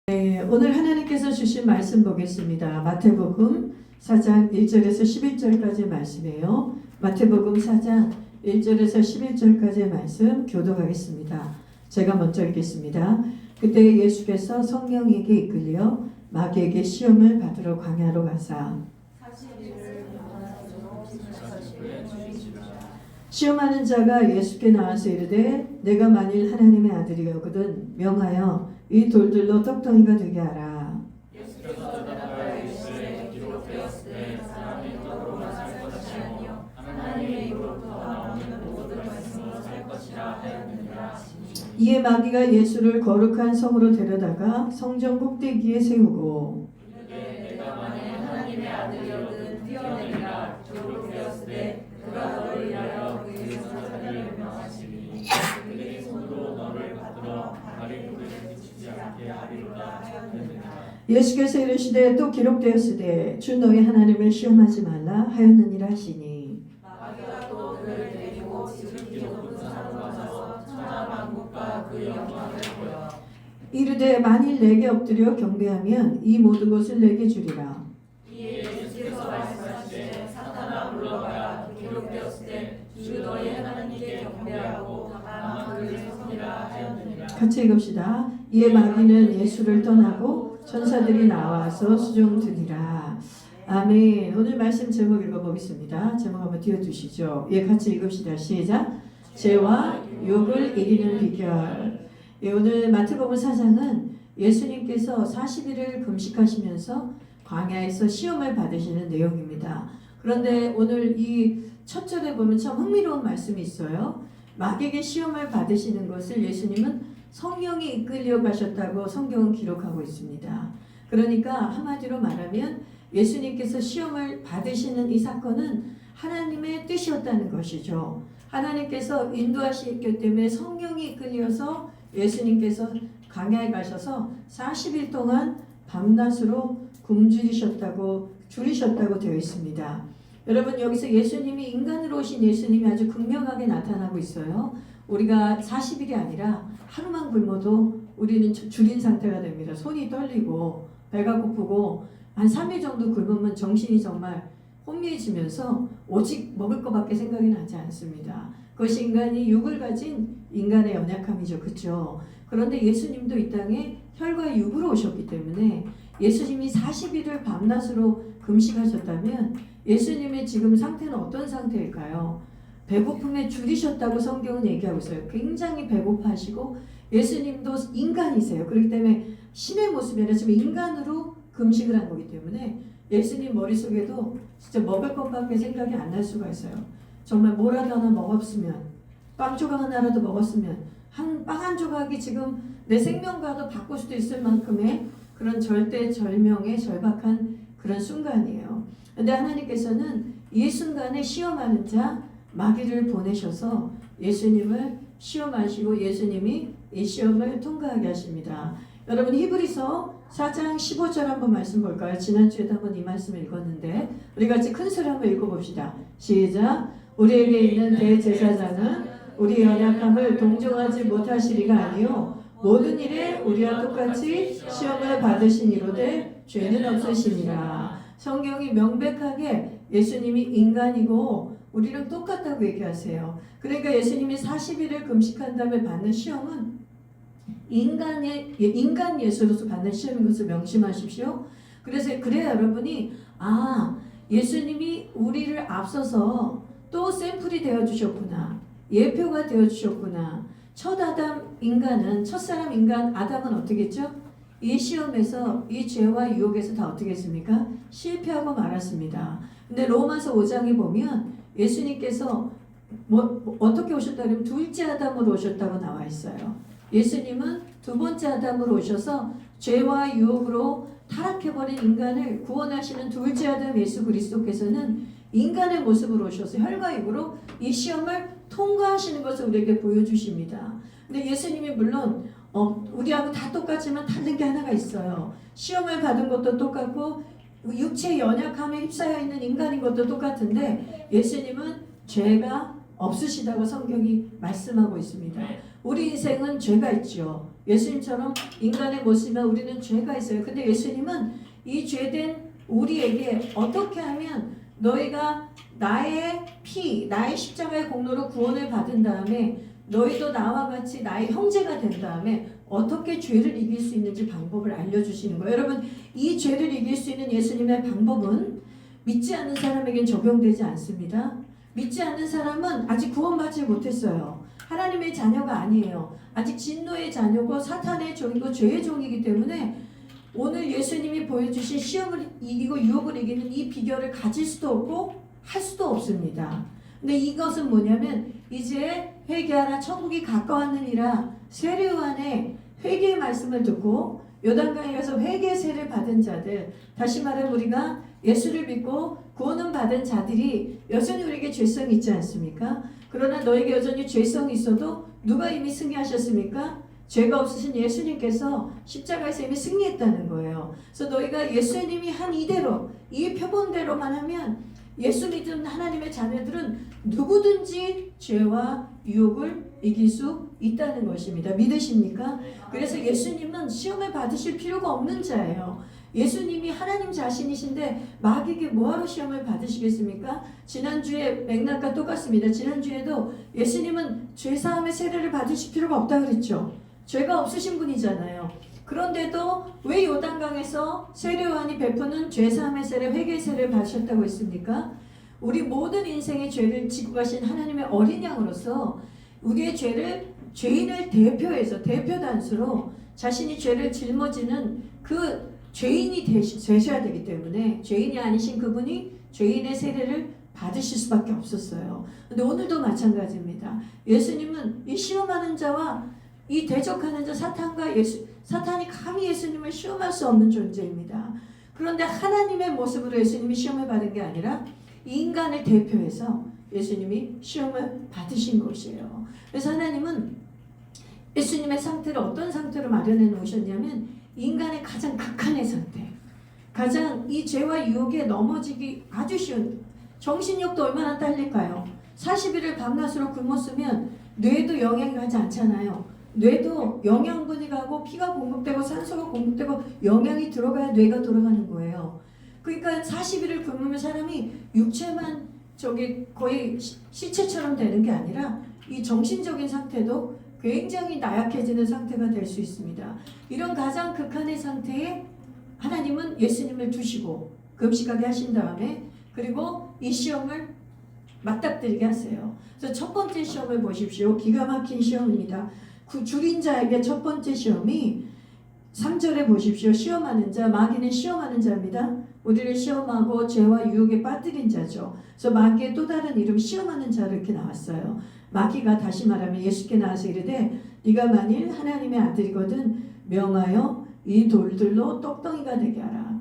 네, 오늘 하나님께서 주신 말씀 보겠습니다. 마태복음 4장 1절에서 11절까지의 말씀이에요. 마태복음 4장 1절에서 11절까지의 말씀 교독하겠습니다. 제가 먼저 읽겠습니다. 그때 예수께서 성령에게 이끌려 마귀에게 시험을 받으러 광야로 가사 시험하는 자가 예수께 나와서 이르되 내가 만일 하나님의 아들이거든 명하여 이 돌들로 떡덩이가 되게 하라. 예수께서 대답하여 이르시되 기록되었으되 사람이 떡으로만 살 것이 아니요 하나님의 입으로부터 나오는 모든 말씀으로 살 것이라 하였느니라. 이에 마귀가 예수를 거룩한 성으로 데려다가 성전 꼭대기에 세우고 내가 만일 하나님의 아들이거든 뛰어내리라. 기록되었으되 그가 너를 위하여 그의 천사들을 명하시니 그들이 손으로 너를 받들어 발이 불에 비치지 않게 하리로라 하였느니라. 예수께서 이르시되 또 기록되었으되 주 너희 하나님을 시험하지 말라 하였느니라 하시니 마귀가 또 그를 데리고 지극히 높은 산으로 가서 천하만국과 그 영광을 보여 이르되 만일 내게 엎드려 경배하면 이 모든 것을 내게 주리라. 이에 예수께서 말씀하시되 사탄아 물러가라. 기록되었으되 주 너희 하나님께 경배하고 다만 그를 섬기라 하였느니라. 같이 읽읍시다. 이에 마귀는 예수를 떠나고 천사들이 나와서 수종드리라. 아멘. 오늘 말씀 제목 읽어보겠습니다. 제목 한번 띄워주시죠. 예, 같이 읽읍시다. 시작. 죄와 욕을 이기는 비결. 예, 오늘 마태복음 4장은 예수님께서 40일을 금식하시면서 광야에서 시험을 받으시는 내용입니다. 그런데 오늘 이 첫 절에 보면 참 흥미로운 말씀이 있어요. 마귀에게 시험을 받으시는 것을 예수님은 성령이 이끌려 가셨다고 성경은 기록하고 있습니다. 그러니까 한마디로 말하면 예수님께서 시험을 받으시는 이 사건은 하나님의 뜻이었다는 것이죠. 하나님께서 인도하시기 때문에 성령이 이끌려서 예수님께서 광야에 가셔서 40일 동안 밤낮으로 굶주리셨다고 되어 있습니다. 여러분, 여기서 예수님이 인간으로 오신 예수님이 아주 극명하게 나타나고 있어요. 우리가 40일이 아니라 하루만 굶어도 우리는 줄인 상태가 됩니다. 손이 떨리고 배가 고프고 한 3일 정도 굶으면 정신이 정말 혼미해지면서 오직 먹을 것밖에 생각이 나지 않습니다. 그것이 인간이 육을 가진 인간의 연약함이죠. 그렇죠? 그런데 예수님도 이 땅에 혈과 육으로 오셨기 때문에 예수님이 40일을 밤낮으로 금식하셨다면 예수님의 지금 상태는 어떤 상태일까요? 배고픔에 줄이셨다고 성경은 얘기하고 있어요. 굉장히 배고파하시고 예수님도 인간이세요. 그렇기 때문에 신의 모습이 아니라 지금 인간으로 금식을 한 거기 때문에 예수님 머릿속에도 진짜 먹을 것밖에 생각이 안 날 수가 있어요. 정말 뭐라도 하나 먹었으면, 빵 조각 하나라도 먹었으면, 빵 한 조각이 지금 내 생명과도 바꿀 수도 있을 만큼의 그런 절대절명의 절박한 그런 순간이에요. 근데 하나님께서는 이 순간에 시험하는 자 마귀를 보내셔서 예수님을 시험하시고 예수님이 이 시험을 통과하게 하십니다. 여러분, 히브리서 4장 15절 한번 말씀 볼까요? 지난주에도 한번 이 말씀을 읽었는데 우리 같이 큰 소리 한번 읽어봅시다. 시작. 우리에게 있는 대제사장은 우리 연약함을 동정하지 못하시리가 아니요 모든 일에 우리와 똑같이 시험을 받으시니로되 죄는 없으시니라. 성경이 명백하게 예수님이 인간이고 우리랑 똑같다고 얘기하세요. 그러니까 예수님이 40일을 금식한 다음에 받는 시험은 인간 예수로서 받는 시험인 것을 명심하십시오. 그래야 여러분이 예수님이 우리를 앞서서 또 샘플이 되어주셨구나. 예표가 되어주셨구나. 첫사람 인간 아담은 어떻게 했죠? 이 시험에서 이 죄와 유혹에서 다 어떻게 했습니까? 실패하고 말았습니다. 근데 로마서 5장에 보면 예수님께서 어떻게 오셨다 그러면 둘째 아담으로 오셨다고 나와 있어요. 예수님은 두 번째 아담으로 오셔서 죄와 유혹으로 타락해버린 인간을 구원하시는 둘째 아담 예수 그리스도께서는 인간의 모습으로 오셔서 혈과 육으로 이 시험을 통과하시는 것을 우리에게 보여주십니다. 근데 예수님이 물론 우리하고 다 똑같지만 다른 게 하나가 있어요. 시험을 받은 것도 똑같고 육체의 연약함에 휩싸여 있는 인간인 것도 똑같은데 예수님은 죄가 없으시다고 성경이 말씀하고 있습니다. 우리 인생은 죄가 있죠. 예수님처럼 인간의 모습이면 우리는 죄가 있어요. 근데 예수님은 이 죄된 우리에게 어떻게 하면 너희가 나의 피, 나의 십자가의 공로로 구원을 받은 다음에 너희도 나와 같이 나의 형제가 된 다음에 어떻게 죄를 이길 수 있는지 방법을 알려주시는 거예요. 여러분, 이 죄를 이길 수 있는 예수님의 방법은 믿지 않는 사람에겐 적용되지 않습니다. 믿지 않는 사람은 아직 구원받지 못했어요. 하나님의 자녀가 아니에요. 아직 진노의 자녀고 사탄의 종이고 죄의 종이기 때문에 오늘 예수님이 보여주신 시험을 이기고 유혹을 이기는 이 비결을 가질 수도 없고 할 수도 없습니다. 근데 이것은 뭐냐면 이제 회개하라 천국이 가까웠느니라 세례요한의 회개의 말씀을 듣고 요단강에 가서 회개 세례를 받은 자들, 다시 말하면 우리가 예수를 믿고 구원을 받은 자들이 여전히 우리에게 죄성이 있지 않습니까? 그러나 너에게 여전히 죄성이 있어도 누가 이미 승리하셨습니까? 죄가 없으신 예수님께서 십자가에서 이미 승리했다는 거예요. 그래서 너희가 예수님이 한 이대로, 이 표본대로만 하면 예수 믿는 하나님의 자녀들은 누구든지 죄와 유혹을 이길 수 있다는 것입니다. 믿으십니까? 그래서 예수님은 시험을 받으실 필요가 없는 자예요. 예수님이 하나님 자신이신데 마귀에게 뭐하러 시험을 받으시겠습니까? 지난주에 맥락과 똑같습니다. 지난주에도 예수님은 죄사함의 세례를 받으실 필요가 없다고 그랬죠. 죄가 없으신 분이잖아요. 그런데도 왜 요단강에서 세례요한이 베푸는 죄사함의 세례, 회개의 세례를 받으셨다고 했습니까? 우리 모든 인생의 죄를 지고 가신 하나님의 어린 양으로서 우리의 죄를 죄인을 대표해서 대표 단수로 자신이 죄를 짊어지는 그 죄인이 되셔야 되기 때문에 죄인이 아니신 그분이 죄인의 세례를 받으실 수밖에 없었어요. 근데 오늘도 마찬가지입니다. 예수님은 이 시험하는 자와 이 대적하는 자 사탄이 감히 예수님을 시험할 수 없는 존재입니다. 그런데 하나님의 모습으로 예수님이 시험을 받은 게 아니라 인간을 대표해서 예수님이 시험을 받으신 것이에요. 그래서 하나님은 예수님의 상태를 어떤 상태로 마련해 놓으셨냐면 인간의 가장 극한의 상태, 가장 이 죄와 유혹에 넘어지기 아주 쉬운, 정신력도 얼마나 딸릴까요? 40일을 밤낮으로 굶었으면 뇌도 영향이 가지 않잖아요. 뇌도 영양분이 가고 피가 공급되고 산소가 공급되고 영양이 들어가야 뇌가 돌아가는 거예요. 그러니까 40일을 굶으면 사람이 육체만 거의 시체처럼 되는 게 아니라 이 정신적인 상태도 굉장히 나약해지는 상태가 될 수 있습니다. 이런 가장 극한의 상태에 하나님은 예수님을 두시고 금식하게 하신 다음에 그리고 이 시험을 맞닥뜨리게 하세요. 그래서 첫 번째 시험을 보십시오. 기가 막힌 시험입니다. 그 줄인 자에게 첫 번째 시험이 3절에 보십시오. 시험하는 자, 마귀는 시험하는 자입니다. 우리를 시험하고 죄와 유혹에 빠뜨린 자죠. 그래서 마귀의 또 다른 이름 시험하는 자로 이렇게 나왔어요. 마귀가 다시 말하면 예수께 나와서 이르되 네가 만일 하나님의 아들이거든 명하여 이 돌들로 떡덩이가 되게 하라.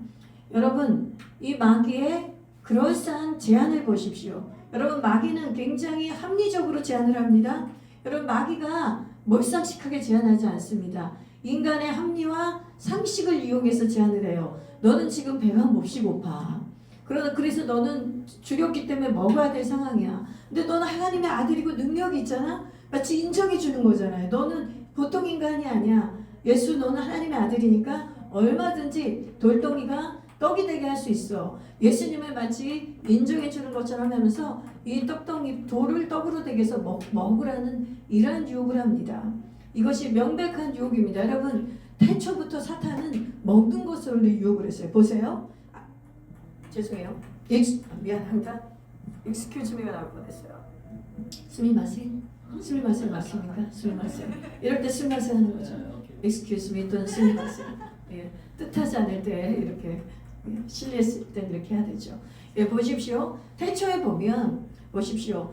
여러분, 이 마귀의 그럴싸한 제안을 보십시오. 여러분, 마귀는 굉장히 합리적으로 제안을 합니다. 여러분, 마귀가 몰상식하게 제안하지 않습니다. 인간의 합리와 상식을 이용해서 제안을 해요. 너는 지금 배가 몹시 고파. 그래서 너는 줄였기 때문에 먹어야 될 상황이야. 근데 너는 하나님의 아들이고 능력이 있잖아. 마치 인정해 주는 거잖아요. 너는 보통 인간이 아니야. 예수, 너는 하나님의 아들이니까 얼마든지 돌덩이가 떡이 되게 할 수 있어. 예수님을 마치 인정해 주는 것처럼 하면서 이 떡덩이 돌을 떡으로 되게 해서 먹으라는 이러한 유혹을 합니다. 이것이 명백한 유혹입니다. 여러분, 태초부터 사탄은 먹는 것으로 유혹을 했어요. 보세요. 죄송해요. 미안합니다. Excuse me가 나올 뻔했어요. 스미마세? 스미마세 맞습니까? 스미마세. 이럴 때 스미마세 하는 거죠. Excuse me 또는 스미마세. 예, 뜻하지 않을 때 이렇게 실례했을 때 이렇게 해야 되죠. 예, 보십시오. 태초에 보면 보십시오.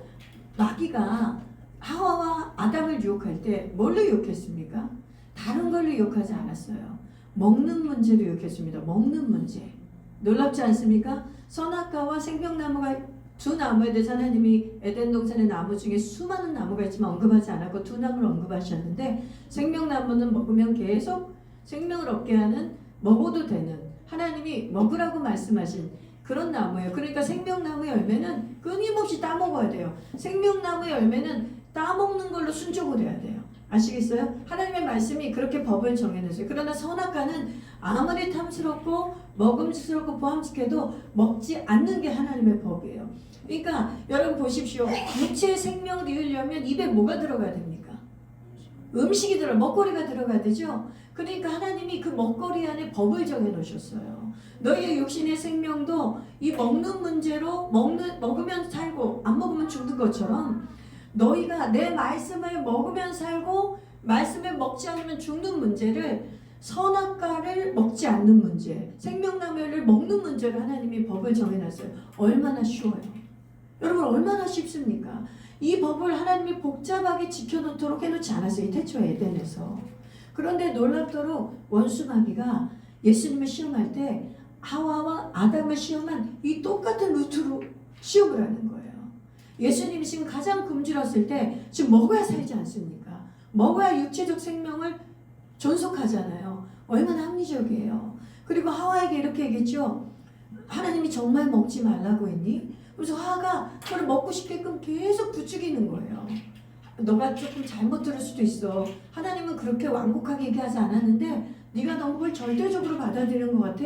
마귀가 하와와 아담을 유혹할 때 뭘로 유혹했습니까? 다른 걸로 유혹하지 않았어요. 먹는 문제로 유혹했습니다. 먹는 문제. 놀랍지 않습니까? 선악과와 생명나무가 두 나무에 대해서 하나님이 에덴 동산의 나무 중에 수많은 나무가 있지만 언급하지 않았고 두 나무를 언급하셨는데 생명나무는 먹으면 계속 생명을 얻게 하는 먹어도 되는 하나님이 먹으라고 말씀하신 그런 나무예요. 그러니까 생명나무의 열매는 끊임없이 따먹어야 돼요. 생명나무의 열매는 따먹는 걸로 순종을 해야 돼요. 아시겠어요? 하나님의 말씀이 그렇게 법을 정해놨어요. 그러나 선악과는 아무리 탐스럽고 먹음직스럽고 보암직해도 먹지 않는 게 하나님의 법이에요. 그러니까 여러분 보십시오. 육체의 생명을 이으려면 입에 뭐가 들어가야 됩니까? 음식이 먹거리가 들어가야 되죠. 그러니까 하나님이 그 먹거리 안에 법을 정해 놓으셨어요. 너희의 육신의 생명도 이 먹는 문제로 먹으면 살고 안 먹으면 죽는 것처럼 너희가 내 말씀을 먹으면 살고 말씀을 먹지 않으면 죽는 문제를 선악과를 먹지 않는 문제, 생명나무를 먹는 문제를 하나님이 법을 정해놨어요. 얼마나 쉬워요. 여러분 얼마나 쉽습니까? 이 법을 하나님이 복잡하게 지켜놓도록 해놓지 않았어요. 이 태초 에덴에서. 그런데 놀랍도록 원수 마귀가 예수님을 시험할 때 하와와 아담을 시험한 이 똑같은 루트로 시험을 하는 거예요. 예수님이 지금 가장 굶주렸을 때 지금 먹어야 살지 않습니까? 먹어야 육체적 생명을 존속하잖아요. 얼마나 합리적이에요. 그리고 하와에게 이렇게 얘기했죠. 하나님이 정말 먹지 말라고 했니? 그래서 하와가 그걸 먹고 싶게끔 계속 부추기는 거예요. 너가 조금 잘못 들을 수도 있어. 하나님은 그렇게 완곡하게 얘기하지 않았는데 네가 너무 그걸 절대적으로 받아들이는 것 같아.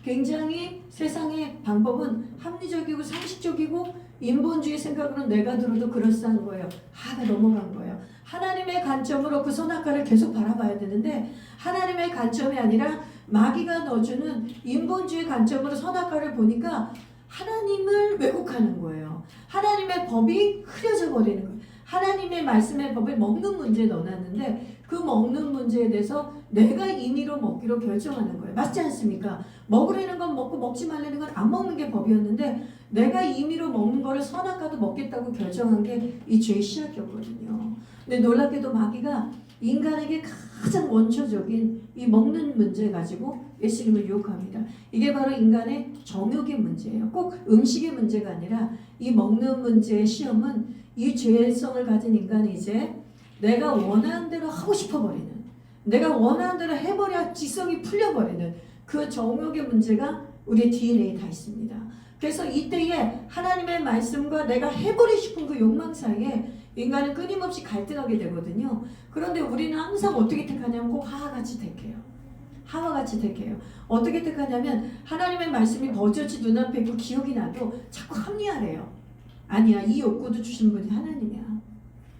굉장히 세상의 방법은 합리적이고 상식적이고 인본주의 생각으로 내가 들어도 그럴싸한 거예요. 하가 넘어간 거예요. 하나님의 관점으로 그 선악과를 계속 바라봐야 되는데 하나님의 관점이 아니라 마귀가 넣어주는 인본주의 관점으로 선악과를 보니까 하나님을 왜곡하는 거예요. 하나님의 법이 흐려져 버리는 거예요. 하나님의 말씀의 법을 먹는 문제에 넣어놨는데 그 먹는 문제에 대해서 내가 임의로 먹기로 결정하는 거예요. 맞지 않습니까? 먹으려는 건 먹고 먹지 말라는 건 안 먹는 게 법이었는데 내가 임의로 먹는 거를 선악과도 먹겠다고 결정한 게 이 죄의 시작이었거든요. 근데 놀랍게도 마귀가 인간에게 가장 원초적인 이 먹는 문제 가지고 예수님을 유혹합니다. 이게 바로 인간의 정욕의 문제예요. 꼭 음식의 문제가 아니라 이 먹는 문제의 시험은 이 죄성을 가진 인간이 이제 내가 원하는 대로 하고 싶어 버리는, 내가 원하는 대로 해버려야 지성이 풀려버리는 그 정욕의 문제가 우리의 DNA에 다 있습니다. 그래서 이때에 하나님의 말씀과 내가 해버리고 싶은 그 욕망 사이에 인간은 끊임없이 갈등하게 되거든요. 그런데 우리는 항상 어떻게 택하냐면 꼭 하와같이 택해요. 하와같이 택해요. 어떻게 택하냐면 하나님의 말씀이 버젓이 눈앞에 있고 기억이 나도 자꾸 합리화래요. 아니야, 이 욕구도 주신 분이 하나님이야.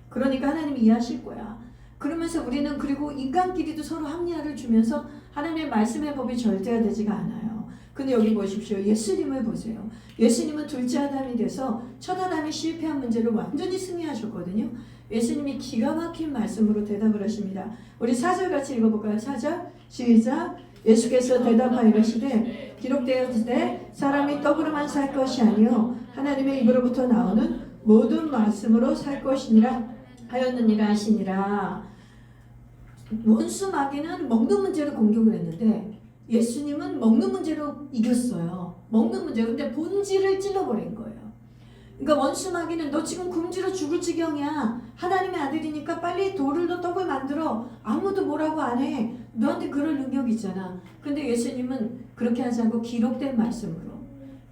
그러니까 하나님이 이해하실 거야. 그러면서 우리는 그리고 인간끼리도 서로 합리화를 주면서 하나님의 말씀의 법이 절대가 되지가 않아요. 근데 여기 보십시오. 예수님을 보세요. 예수님은 둘째 아담이 돼서 첫 아담이 실패한 문제를 완전히 승리하셨거든요. 예수님이 기가 막힌 말씀으로 대답을 하십니다. 우리 4절 같이 읽어볼까요? 4절 시작. 예수께서 대답하여 이르시되 기록되었으되 사람이 떡으로만 살 것이 아니요 하나님의 입으로부터 나오는 모든 말씀으로 살 것이니라 하였느니라 하시니라. 원수 마귀는 먹는 문제로 공격을 했는데 예수님은 먹는 문제로 이겼어요. 먹는 문제. 근데 본질을 찔러버린 거예요. 그러니까 원수 마귀는 너 지금 굶주려 죽을 지경이야. 하나님의 아들이니까 빨리 돌로 떡을 만들어. 아무도 뭐라고 안 해. 너한테 그럴 능력이 있잖아. 근데 예수님은 그렇게 하지 않고 기록된 말씀으로.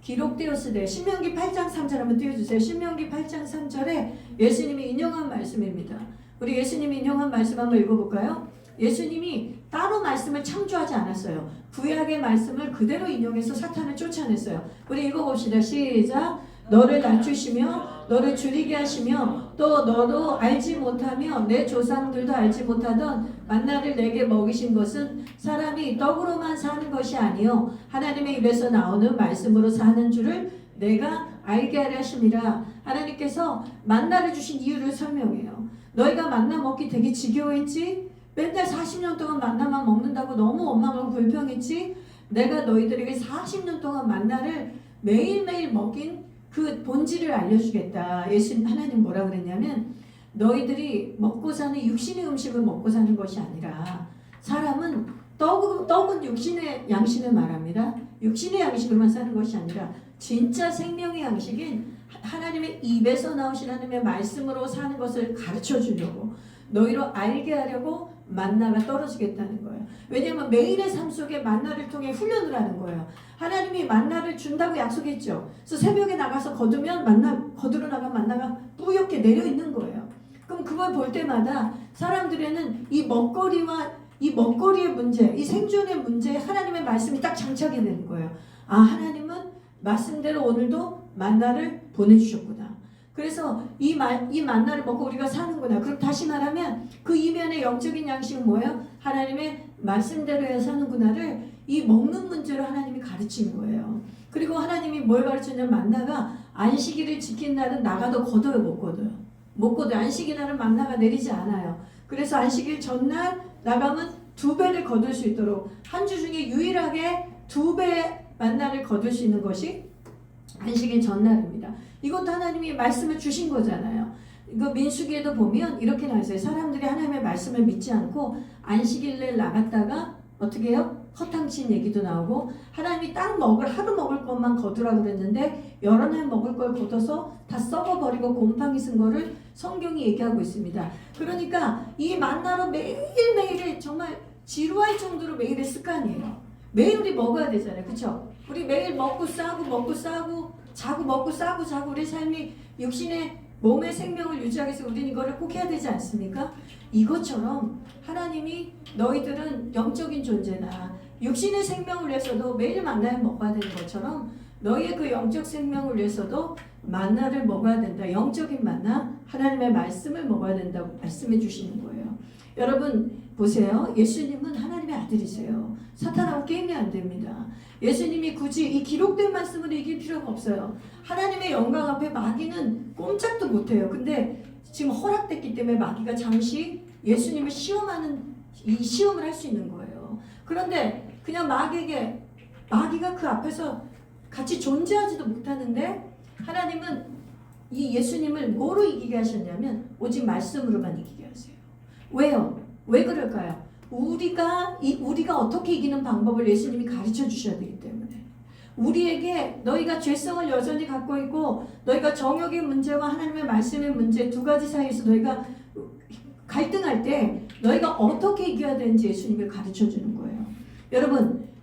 기록되었으되 신명기 8장 3절 한번 띄워주세요. 신명기 8장 3절에 예수님이 인용한 말씀입니다. 우리 예수님이 인용한 말씀 한번 읽어볼까요? 예수님이 따로 말씀을 창조하지 않았어요. 구약의 말씀을 그대로 인용해서 사탄을 쫓아냈어요. 우리 읽어봅시다. 시작. 너를 낮추시며 너를 줄이게 하시며 또 너도 알지 못하며 내 조상들도 알지 못하던 만나를 내게 먹이신 것은 사람이 떡으로만 사는 것이 아니요 하나님의 입에서 나오는 말씀으로 사는 줄을 내가 알게 하려 하심이라. 하나님께서 만나를 주신 이유를 설명해요. 너희가 만나 먹기 되게 지겨워했지? 맨날 40년 동안 만나만 먹는다고 너무 원망하고 불평했지? 내가 너희들에게 40년 동안 만나를 매일매일 먹인 그 본질을 알려주겠다. 하나님 뭐라 그랬냐면 너희들이 먹고 사는 육신의 음식을 먹고 사는 것이 아니라 사람은 떡은 육신의 양식을 말합니다. 육신의 양식으로만 사는 것이 아니라 진짜 생명의 양식인 하나님의 입에서 나오신 하나님의 말씀으로 사는 것을 가르쳐 주려고 너희로 알게 하려고 만나가 떨어지겠다는 거예요. 왜냐하면 매일의 삶 속에 만나를 통해 훈련을 하는 거예요. 하나님이 만나를 준다고 약속했죠. 그래서 새벽에 나가서 거두면 거두러 나간 만나가 뿌옇게 내려 있는 거예요. 그럼 그걸 볼 때마다 사람들에는 이 먹거리의 문제, 이 생존의 문제에 하나님의 말씀이 딱 장착이 되는 거예요. 아, 하나님은 말씀대로 오늘도 만나를 보내주셨구나. 그래서 이 만나를 먹고 우리가 사는구나. 그럼 다시 말하면 그 이면의 영적인 양식은 뭐예요? 하나님의 말씀대로 해야 사는구나를 이 먹는 문제로 하나님이 가르친 거예요. 그리고 하나님이 뭘 가르쳤냐면 만나가 안식일을 지킨 날은 나가도 걷어요, 못 걷어요? 못 걷어요. 안식일 날은 만나가 내리지 않아요. 그래서 안식일 전날 나가면 2배를 거둘 수 있도록 한 주 중에 유일하게 2배 만나를 거둘 수 있는 것이 안식일 전날입니다. 이것도 하나님이 말씀을 주신 거잖아요. 이거 민수기에도 보면 이렇게 나와있어요. 사람들이 하나님의 말씀을 믿지 않고 안식일날 나갔다가 어떻게 해요? 허탕친 얘기도 나오고 하나님이 하루 먹을 것만 거두라고 그랬는데 여러 날 먹을 걸 걷어서 다 썩어버리고 곰팡이 쓴 거를 성경이 얘기하고 있습니다. 그러니까 이 만나로 매일매일을 정말 지루할 정도로 매일의 습관이에요. 매일 우리 먹어야 되잖아요. 그쵸? 우리 매일 먹고 싸고 자고 먹고 싸고 자고 우리 삶이 육신의 몸의 생명을 유지하기 위해서 우리는 이거를 꼭 해야 되지 않습니까? 이것처럼 하나님이 너희들은 영적인 존재나 육신의 생명을 위해서도 매일 만나를 먹어야 되는 것처럼 너희의 그 영적 생명을 위해서도 만나를 먹어야 된다. 영적인 만나, 하나님의 말씀을 먹어야 된다고 말씀해 주시는 거예요. 여러분 보세요. 예수님은 하나님의 아들이세요. 사탄하고 게임이 안 됩니다. 예수님이 굳이 이 기록된 말씀을 이길 필요가 없어요. 하나님의 영광 앞에 마귀는 꼼짝도 못해요. 근데 지금 허락됐기 때문에 마귀가 잠시 예수님을 이 시험을 할 수 있는 거예요. 그런데 그냥 마귀가 그 앞에서 같이 존재하지도 못하는데 하나님은 이 예수님을 뭐로 이기게 하셨냐면 오직 말씀으로만 이기게 하세요. 왜요? 왜 그럴까요? 우리가 어떻게 이기는 방법을 예수님이 가르쳐 주셔야 되기 때문에 우리에게 너희가 죄성을 여전히 갖고 있고 너희가 정욕의 문제와 하나님의 말씀의 문제 두 가지 사이에서 너희가 갈등할 때 너희가 어떻게 이겨야 되는지 예수님이 가르쳐 주는 거예요.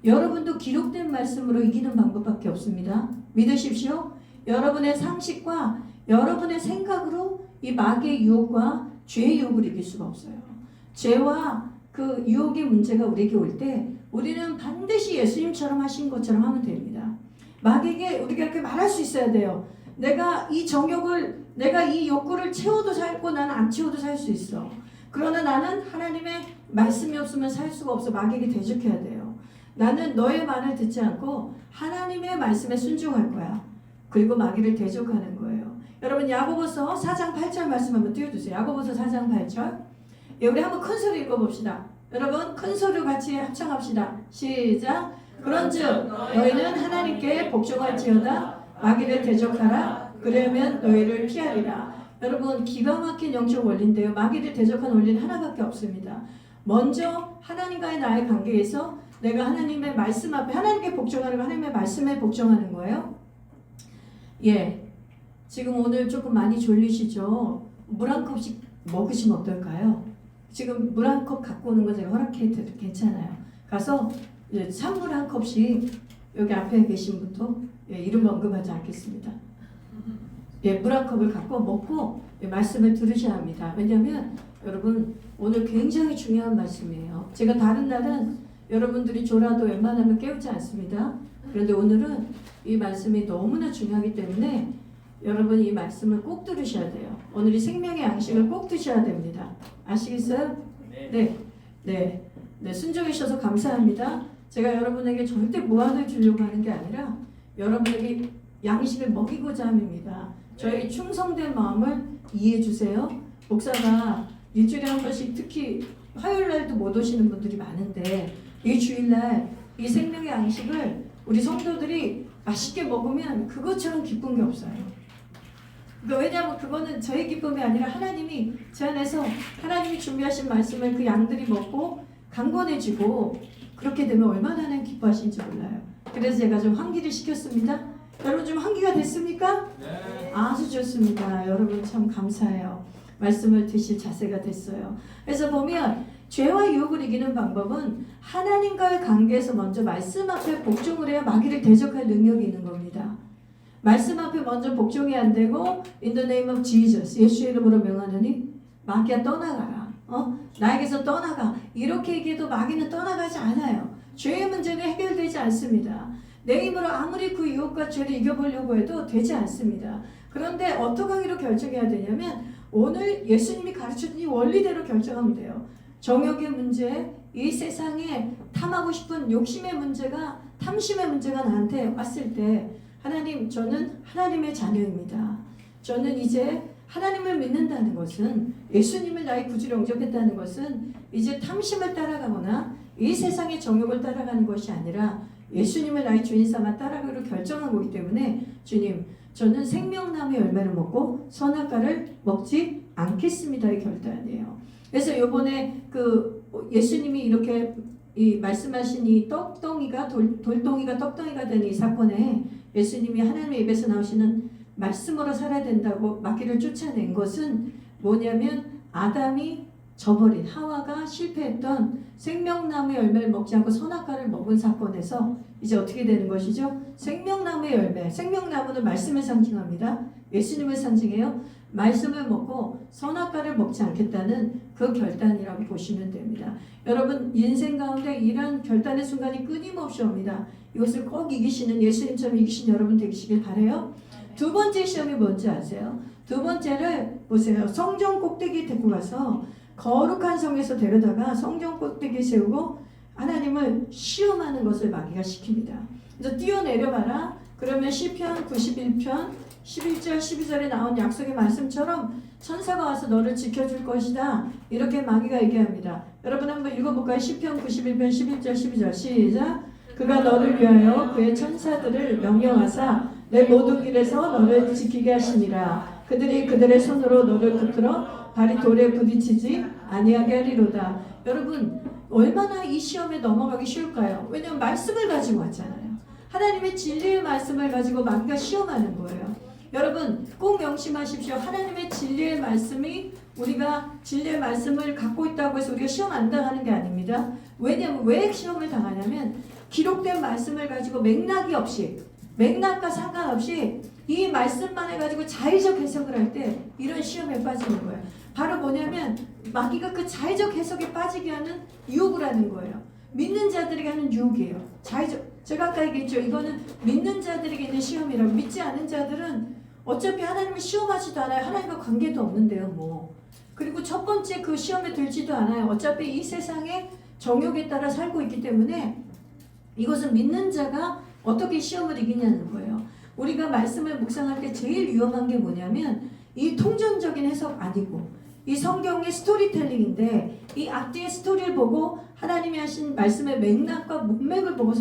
여러분도 기록된 말씀으로 이기는 방법밖에 없습니다. 믿으십시오. 여러분의 상식과 여러분의 생각으로 이 마귀의 유혹과 죄의 유혹을 이길 수가 없어요. 죄와 그 유혹의 문제가 우리에게 올 때 우리는 반드시 예수님처럼 하신 것처럼 하면 됩니다. 마귀에게 우리가 이렇게 말할 수 있어야 돼요. 내가 이 욕구를 채워도 살고 나는 안 채워도 살 수 있어. 그러나 나는 하나님의 말씀이 없으면 살 수가 없어. 마귀에게 대적해야 돼요. 나는 너의 말을 듣지 않고 하나님의 말씀에 순종할 거야. 그리고 마귀를 대적하는 거예요. 여러분 야고보서 4장 8절 말씀 한번 띄워주세요. 야고보서 4장 8절. 예, 우리 한번 큰 소리 읽어봅시다. 여러분 큰 소리로 같이 합창합시다. 시작. 그런즉 너희는 하나님께 복종할지어다 마귀를 대적하라. 그러면 너희를 피하리라. 여러분 기가 막힌 영적 원리인데요. 마귀를 대적하는 원리는 하나밖에 없습니다. 먼저 하나님과의 나의 관계에서 내가 하나님의 말씀 앞에 하나님께 복종하는 거 하나님의 말씀에 복종하는 거예요. 예, 지금 오늘 조금 많이 졸리시죠? 물 한 컵씩 먹으시면 어떨까요? 지금 물 한 컵 갖고 오는 거 제가 허락해도 괜찮아요. 가서 찬물 한 컵씩 여기 앞에 계신 분도 이름 언급하지 않겠습니다. 물 한 컵을 갖고 먹고 말씀을 들으셔야 합니다. 왜냐하면 여러분 오늘 굉장히 중요한 말씀이에요. 제가 다른 날은 여러분들이 졸아도 웬만하면 깨우지 않습니다. 그런데 오늘은 이 말씀이 너무나 중요하기 때문에 여러분 이 말씀을 꼭 들으셔야 돼요. 오늘 이 생명의 양식을 꼭 드셔야 됩니다. 아시겠어요? 네. 순종해 주셔서 감사합니다. 제가 여러분에게 절대 무한을 주려고 하는 게 아니라 여러분에게 양식을 먹이고자 함입니다. 저희 충성된 마음을 이해해 주세요. 목사가 일주일에 한 번씩 특히 화요일 날도 못 오시는 분들이 많은데 이 주일날 이 생명의 양식을 우리 성도들이 맛있게 먹으면 그것처럼 기쁜 게 없어요. 그러니까 왜냐하면 그거는 저의 기쁨이 아니라 하나님이 제 안에서 하나님이 준비하신 말씀을 그 양들이 먹고 강건해지고 그렇게 되면 얼마나 하나님 기뻐하시는지 몰라요. 그래서 제가 좀 환기를 시켰습니다. 여러분 좀 환기가 됐습니까? 네. 아주 좋습니다. 여러분 참 감사해요. 말씀을 드실 자세가 됐어요. 그래서 보면 죄와 유혹을 이기는 방법은 하나님과의 관계에서 먼저 말씀 앞에 복종을 해야 마귀를 대적할 능력이 있는 겁니다. 말씀 앞에 먼저 복종이 안 되고 In the name of Jesus, 예수의 이름으로 명하느니 마귀야 떠나가라. 나에게서 떠나가. 이렇게 얘기해도 마귀는 떠나가지 않아요. 죄의 문제는 해결되지 않습니다. 내 힘으로 아무리 그 유혹과 죄를 이겨보려고 해도 되지 않습니다. 그런데 어떻게 하기로 결정해야 되냐면 오늘 예수님이 가르쳐준 이 원리대로 결정하면 돼요. 정욕의 문제, 이 세상에 탐하고 싶은 욕심의 문제가, 탐심의 문제가 나한테 왔을 때 하나님, 저는 하나님의 자녀입니다. 저는 이제 하나님을 믿는다는 것은, 예수님을 나의 구주로 영접했다는 것은 이제 탐심을 따라가거나 이 세상의 정욕을 따라가는 것이 아니라 예수님을 나의 주인 삼아 따라가기로 결정한 거기 때문에 주님, 저는 생명나무의 열매를 먹고 선악과를 먹지 않겠습니다의 결단이에요. 그래서 요번에 그 예수님이 이렇게 이 말씀하신 이 떡덩이가 돌덩이가 떡덩이가 된 이 사건에 예수님이 하나님의 입에서 나오시는 말씀으로 살아야 된다고 마귀를 쫓아낸 것은 뭐냐면 아담이 저버린, 하와가 실패했던 생명나무의 열매를 먹지 않고 선악과를 먹은 사건에서 이제 어떻게 되는 것이죠? 생명나무의 열매, 생명나무는 말씀을 상징합니다. 예수님을 상징해요. 말씀을 먹고 선악과를 먹지 않겠다는 그 결단이라고 보시면 됩니다. 여러분, 인생 가운데 이러한 결단의 순간이 끊임없이 옵니다. 이것을 꼭 이기시는, 예수님처럼 이기신 여러분 되시길 바라요. 두 번째 시험이 뭔지 아세요? 두 번째를 보세요. 성전 꼭대기에 데리고 가서 거룩한 성에서 데려다가 성전 꼭대기에 세우고 하나님을 시험하는 것을 마귀가 시킵니다. 그래서 뛰어내려봐라. 그러면 시편 91편 11절 12절에 나온 약속의 말씀처럼 천사가 와서 너를 지켜줄 것이다. 이렇게 마귀가 얘기합니다. 여러분 한번 읽어볼까요? 시편 91편 11절 12절 시작. 그가 너를 위하여 그의 천사들을 명령하사 내 모든 길에서 너를 지키게 하시니라. 그들이 그들의 손으로 너를 붙들어 발이 돌에 부딪히지 아니하게 하리로다. 여러분, 얼마나 이 시험에 넘어가기 쉬울까요? 왜냐하면 말씀을 가지고 왔잖아요. 하나님의 진리의 말씀을 가지고 마귀가 시험하는 거예요. 여러분 꼭 명심하십시오. 하나님의 진리의 말씀이, 우리가 진리의 말씀을 갖고 있다고 해서 우리가 시험 안 당하는 게 아닙니다. 왜냐하면 왜 시험을 당하냐면 기록된 말씀을 가지고 맥락이 없이, 맥락과 상관없이 이 말씀만 해가지고 자의적 해석을 할 때 이런 시험에 빠지는 거예요. 바로 뭐냐면 마귀가 그 자의적 해석에 빠지게 하는 유혹을 하는 거예요. 믿는 자들에게 하는 유혹이에요. 자의적. 제가 아까 얘기했죠. 이거는 믿는 자들에게 있는 시험이라고. 믿지 않은 자들은 어차피 하나님을 시험하지도 않아요. 하나님과 관계도 없는데요. 뭐. 그리고 첫 번째 그 시험에 들지도 않아요. 어차피 이 세상에 정욕에 따라 살고 있기 때문에 이것은 믿는 자가 어떻게 시험을 이기냐는 거예요. 우리가 말씀을 묵상할 때 제일 위험한 게 뭐냐면 이 통전적인 해석 아니고 이 성경의 스토리텔링인데 이 앞뒤의 스토리를 보고 하나님이 하신 말씀의 맥락과 문맥을 보고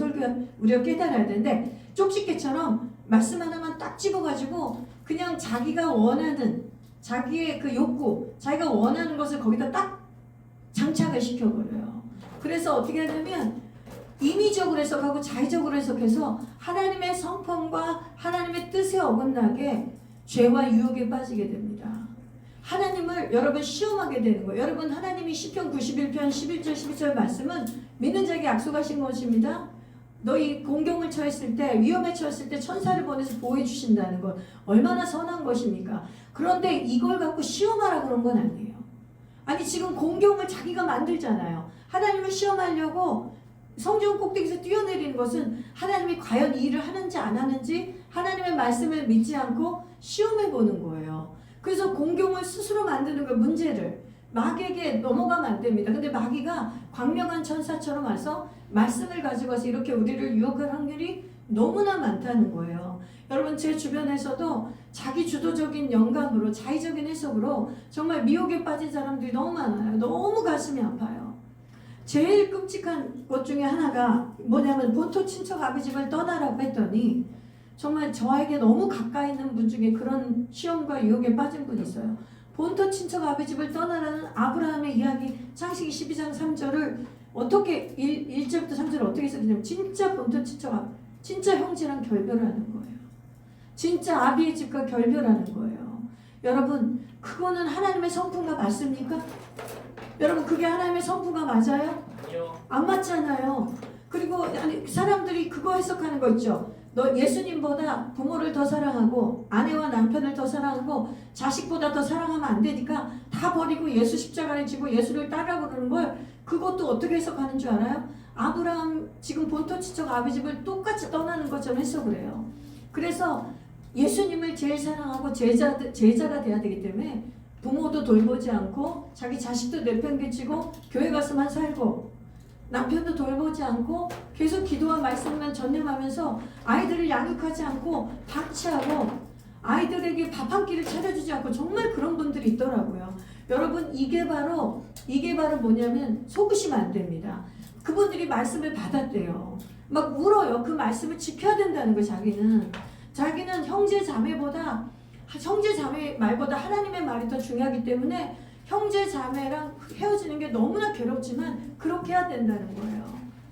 우리가 깨달아야 되는데 쪽집게처럼 말씀 하나만 딱 집어가지고 그냥 자기가 원하는 자기의 그 욕구, 자기가 원하는 것을 거기다 딱 장착을 시켜버려요. 그래서 어떻게 하냐면 임의적으로 해석하고 자의적으로 해석해서 하나님의 성품과 하나님의 뜻에 어긋나게 죄와 유혹에 빠지게 됩니다. 하나님을 여러분 시험하게 되는 거예요. 여러분 하나님이 시편 91편 11절 12절 말씀은 믿는 자에게 약속하신 것입니다. 너희 공경을 처했을 때, 위험에 처했을 때 천사를 보내서 보호해 주신다는 것 얼마나 선한 것입니까? 그런데 이걸 갖고 시험하라 그런 건 아니에요. 아니 지금 공경을 자기가 만들잖아요. 하나님을 시험하려고 성전 꼭대기에서 뛰어내리는 것은 하나님이 과연 이 일을 하는지 안 하는지 하나님의 말씀을 믿지 않고 시험해 보는 거예요. 그래서 공경을 스스로 만드는 그 문제를 마귀에게 넘어가면 안 됩니다. 근데 마귀가 광명한 천사처럼 와서 말씀을 가지고 와서 이렇게 우리를 유혹할 확률이 너무나 많다는 거예요. 여러분 제 주변에서도 자기 주도적인 영감으로 자의적인 해석으로 정말 미혹에 빠진 사람들이 너무 많아요. 너무 가슴이 아파요. 제일 끔찍한 것 중에 하나가 뭐냐면 본토 친척 아버지를 떠나라고 했더니 정말 저에게 너무 가까이 있는 분 중에 그런 시험과 유혹에 빠진 분이 있어요. 본토 친척 아버지를 떠나라는 아브라함의 이야기 창세기 12장 3절을 어떻게 1절부터 3절을 어떻게 썼냐면 진짜 본토 친척 진짜 형제랑 결별하는 거예요. 진짜 아비의 집과 결별하는 거예요. 여러분 그거는 하나님의 성품과 맞습니까? 여러분 그게 하나님의 성품과 맞아요? 안 맞잖아요. 그리고 아니, 사람들이 그거 해석하는 거 있죠. 너 예수님보다 부모를 더 사랑하고 아내와 남편을 더 사랑하고 자식보다 더 사랑하면 안 되니까 다 버리고 예수 십자가를 지고 예수를 따르라고 그러는 걸 그것도 어떻게 해석하는 줄 알아요? 아브라함 지금 본토지쪽 아비집을 똑같이 떠나는 것처럼 해석을 해요. 그래서 예수님을 제일 사랑하고 제자가 돼야 되기 때문에 부모도 돌보지 않고 자기 자식도 내팽개치고 교회 가서만 살고 남편도 돌보지 않고 계속 기도와 말씀만 전념하면서 아이들을 양육하지 않고 방치하고 아이들에게 밥 한 끼를 차려주지 않고 정말 그런 분들이 있더라고요. 여러분 이게 바로 뭐냐면 속으시면 안 됩니다. 그분들이 말씀을 받았대요. 막 울어요. 그 말씀을 지켜야 된다는 거 자기는 형제 자매 말보다 하나님의 말이 더 중요하기 때문에 형제 자매랑 헤어지는 게 너무나 괴롭지만 그렇게 해야 된다는 거예요.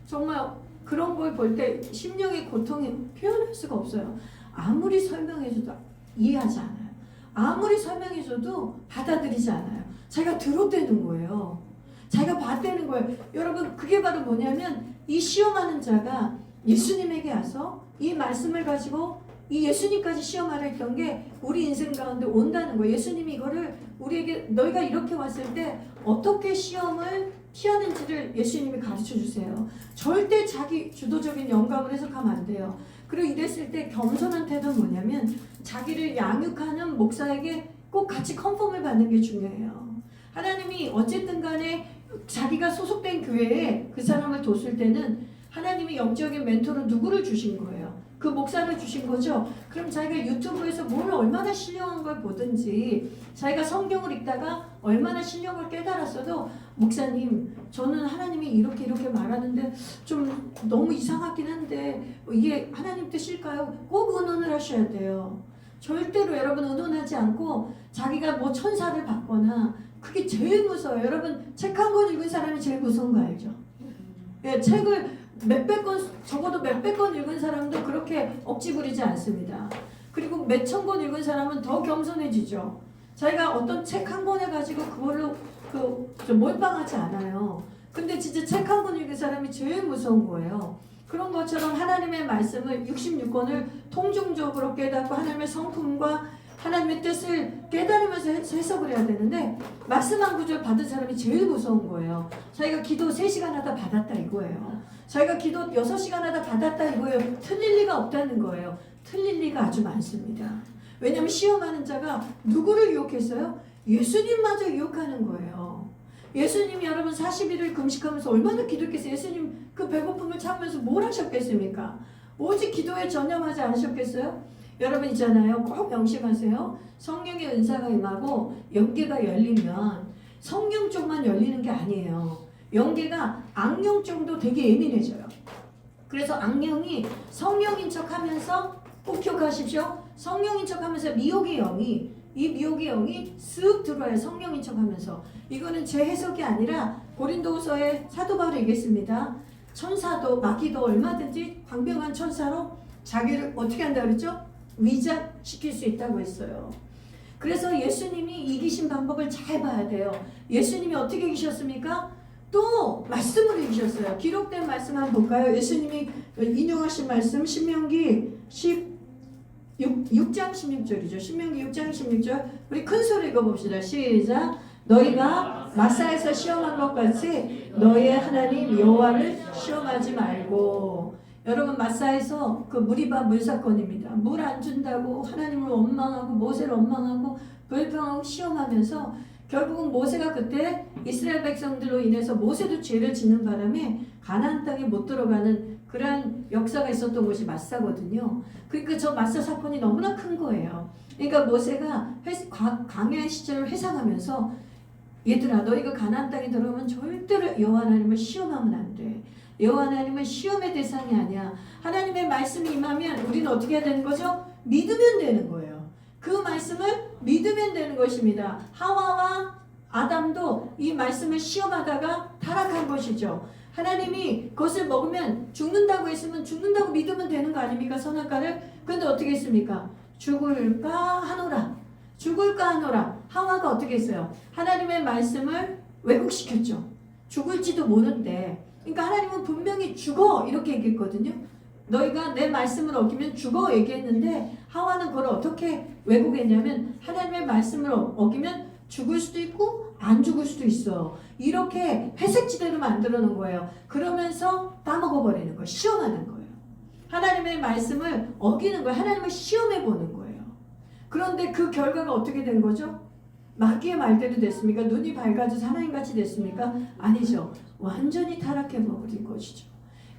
정말 그런 걸 볼 때 심령의 고통이 표현할 수가 없어요. 아무리 설명해줘도 이해하지 않아요. 아무리 설명해줘도 받아들이지 않아요. 자기가 들었대는 거예요. 자기가 봤다는 거예요. 여러분 그게 바로 뭐냐면 이 시험하는 자가 예수님에게 와서 이 말씀을 가지고 이 예수님까지 시험하라 했던 게 우리 인생 가운데 온다는 거예요. 예수님이 이거를 우리에게 너희가 이렇게 왔을 때 어떻게 시험을 피하는지를 예수님이 가르쳐 주세요. 절대 자기 주도적인 영감을 해석하면 안 돼요. 그리고 이랬을 때 겸손한 태도는 뭐냐면 자기를 양육하는 목사에게 꼭 같이 컨펌을 받는 게 중요해요. 하나님이 어쨌든 간에 자기가 소속된 교회에 그 사람을 뒀을 때는 하나님이 영적인 멘토로 누구를 주신 거예요? 그 목사를 주신 거죠. 그럼 자기가 유튜브에서 뭘 얼마나 신령한 걸 보든지 자기가 성경을 읽다가 얼마나 신령을 깨달았어도 목사님 저는 하나님이 이렇게 말하는데 좀 너무 이상하긴 한데 이게 하나님 뜻일까요? 꼭 의논을 하셔야 돼요. 절대로 여러분 의논하지 않고 자기가 뭐 천사를 받거나 그게 제일 무서워요. 여러분 책 한 권 읽은 사람이 제일 무서운 거 알죠? 예, 책을 적어도 몇백 권 읽은 사람도 그렇게 억지 부리지 않습니다. 그리고 몇천 권 읽은 사람은 더 겸손해지죠. 자기가 어떤 책 한 권에 가지고 그걸로 몰빵하지 않아요. 근데 진짜 책 한 권 읽은 사람이 제일 무서운 거예요. 그런 것처럼 하나님의 말씀을 66권을 통중적으로 깨닫고 하나님의 성품과 하나님의 뜻을 깨달으면서 해석을 해야 되는데 말씀 한 구절 받은 사람이 제일 무서운 거예요. 자기가 기도 3시간 하다 받았다 이거예요. 자기가 기도 6시간 하다 받았다 이거예요. 틀릴 리가 없다는 거예요. 틀릴 리가 아주 많습니다. 왜냐하면 시험하는 자가 누구를 유혹했어요? 예수님마저 유혹하는 거예요. 예수님이 여러분 40일을 금식하면서 얼마나 기도했겠어요? 예수님 그 배고픔을 참으면서 뭘 하셨겠습니까? 오직 기도에 전념하지 않으셨겠어요? 여러분 있잖아요. 꼭 명심하세요. 성령의 은사가 임하고 영계가 열리면 성령 쪽만 열리는 게 아니에요. 영계가 악령 쪽도 되게 예민해져요. 그래서 악령이 성령인 척하면서 꼭 기억하십시오. 성령인 척하면서 미혹의 영이 쓱 들어와요. 성령인 척하면서. 이거는 제 해석이 아니라 고린도후서의 사도 바울이 얘기했습니다. 천사도 마귀도 얼마든지 광명한 천사로 자기를 어떻게 한다 그랬죠? 위장시킬 수 있다고 했어요. 그래서 예수님이 이기신 방법을 잘 봐야 돼요. 예수님이 어떻게 이기셨습니까? 또 말씀으로 이기셨어요. 기록된 말씀 한번 볼까요? 예수님이 인용하신 말씀 신명기 6장 16절이죠. 신명기 6장 16절 우리 큰 소리 읽어봅시다. 시작. 너희가 마사에서 시험한 것 같이 너희의 하나님 여호와를 시험하지 말고. 여러분 마사에서 그 무리바 물사건입니다. 물 안 준다고 하나님을 원망하고 모세를 원망하고 불평하고 시험하면서 결국은 모세가 그때 이스라엘 백성들로 인해서 모세도 죄를 짓는 바람에 가나안 땅에 못 들어가는 그러한 역사가 있었던 곳이 마사거든요. 그러니까 저 마사 사건이 너무나 큰 거예요. 그러니까 모세가 광야 시절을 회상하면서 얘들아 너희가 가나안 땅에 들어가면 절대로 여호와 하나님을 시험하면 안 돼. 여호와 하나님은 시험의 대상이 아니야. 하나님의 말씀이 임하면 우리는 어떻게 해야 되는 거죠? 믿으면 되는 거예요. 그 말씀을 믿으면 되는 것입니다. 하와와 아담도 이 말씀을 시험하다가 타락한 것이죠. 하나님이 그것을 먹으면 죽는다고 했으면 죽는다고 믿으면 되는 거 아닙니까? 선악과를. 근데 어떻게 했습니까? 죽을까 하노라. 죽을까 하노라. 하와가 어떻게 했어요? 하나님의 말씀을 왜곡시켰죠. 죽을지도 모르는데, 그러니까 하나님은 분명히 죽어 이렇게 얘기했거든요. 너희가 내 말씀을 어기면 죽어 얘기했는데, 하와는 그걸 어떻게 왜곡했냐면 하나님의 말씀을 어기면 죽을 수도 있고 안 죽을 수도 있어. 이렇게 회색지대로 만들어 놓은 거예요. 그러면서 따먹어버리는 거예요. 시험하는 거예요. 하나님의 말씀을 어기는 거예요. 하나님을 시험해 보는 거예요. 그런데 그 결과가 어떻게 된 거죠? 마귀의 말대로 됐습니까? 눈이 밝아져서 하나님같이 됐습니까? 아니죠. 완전히 타락해 버린 것이죠.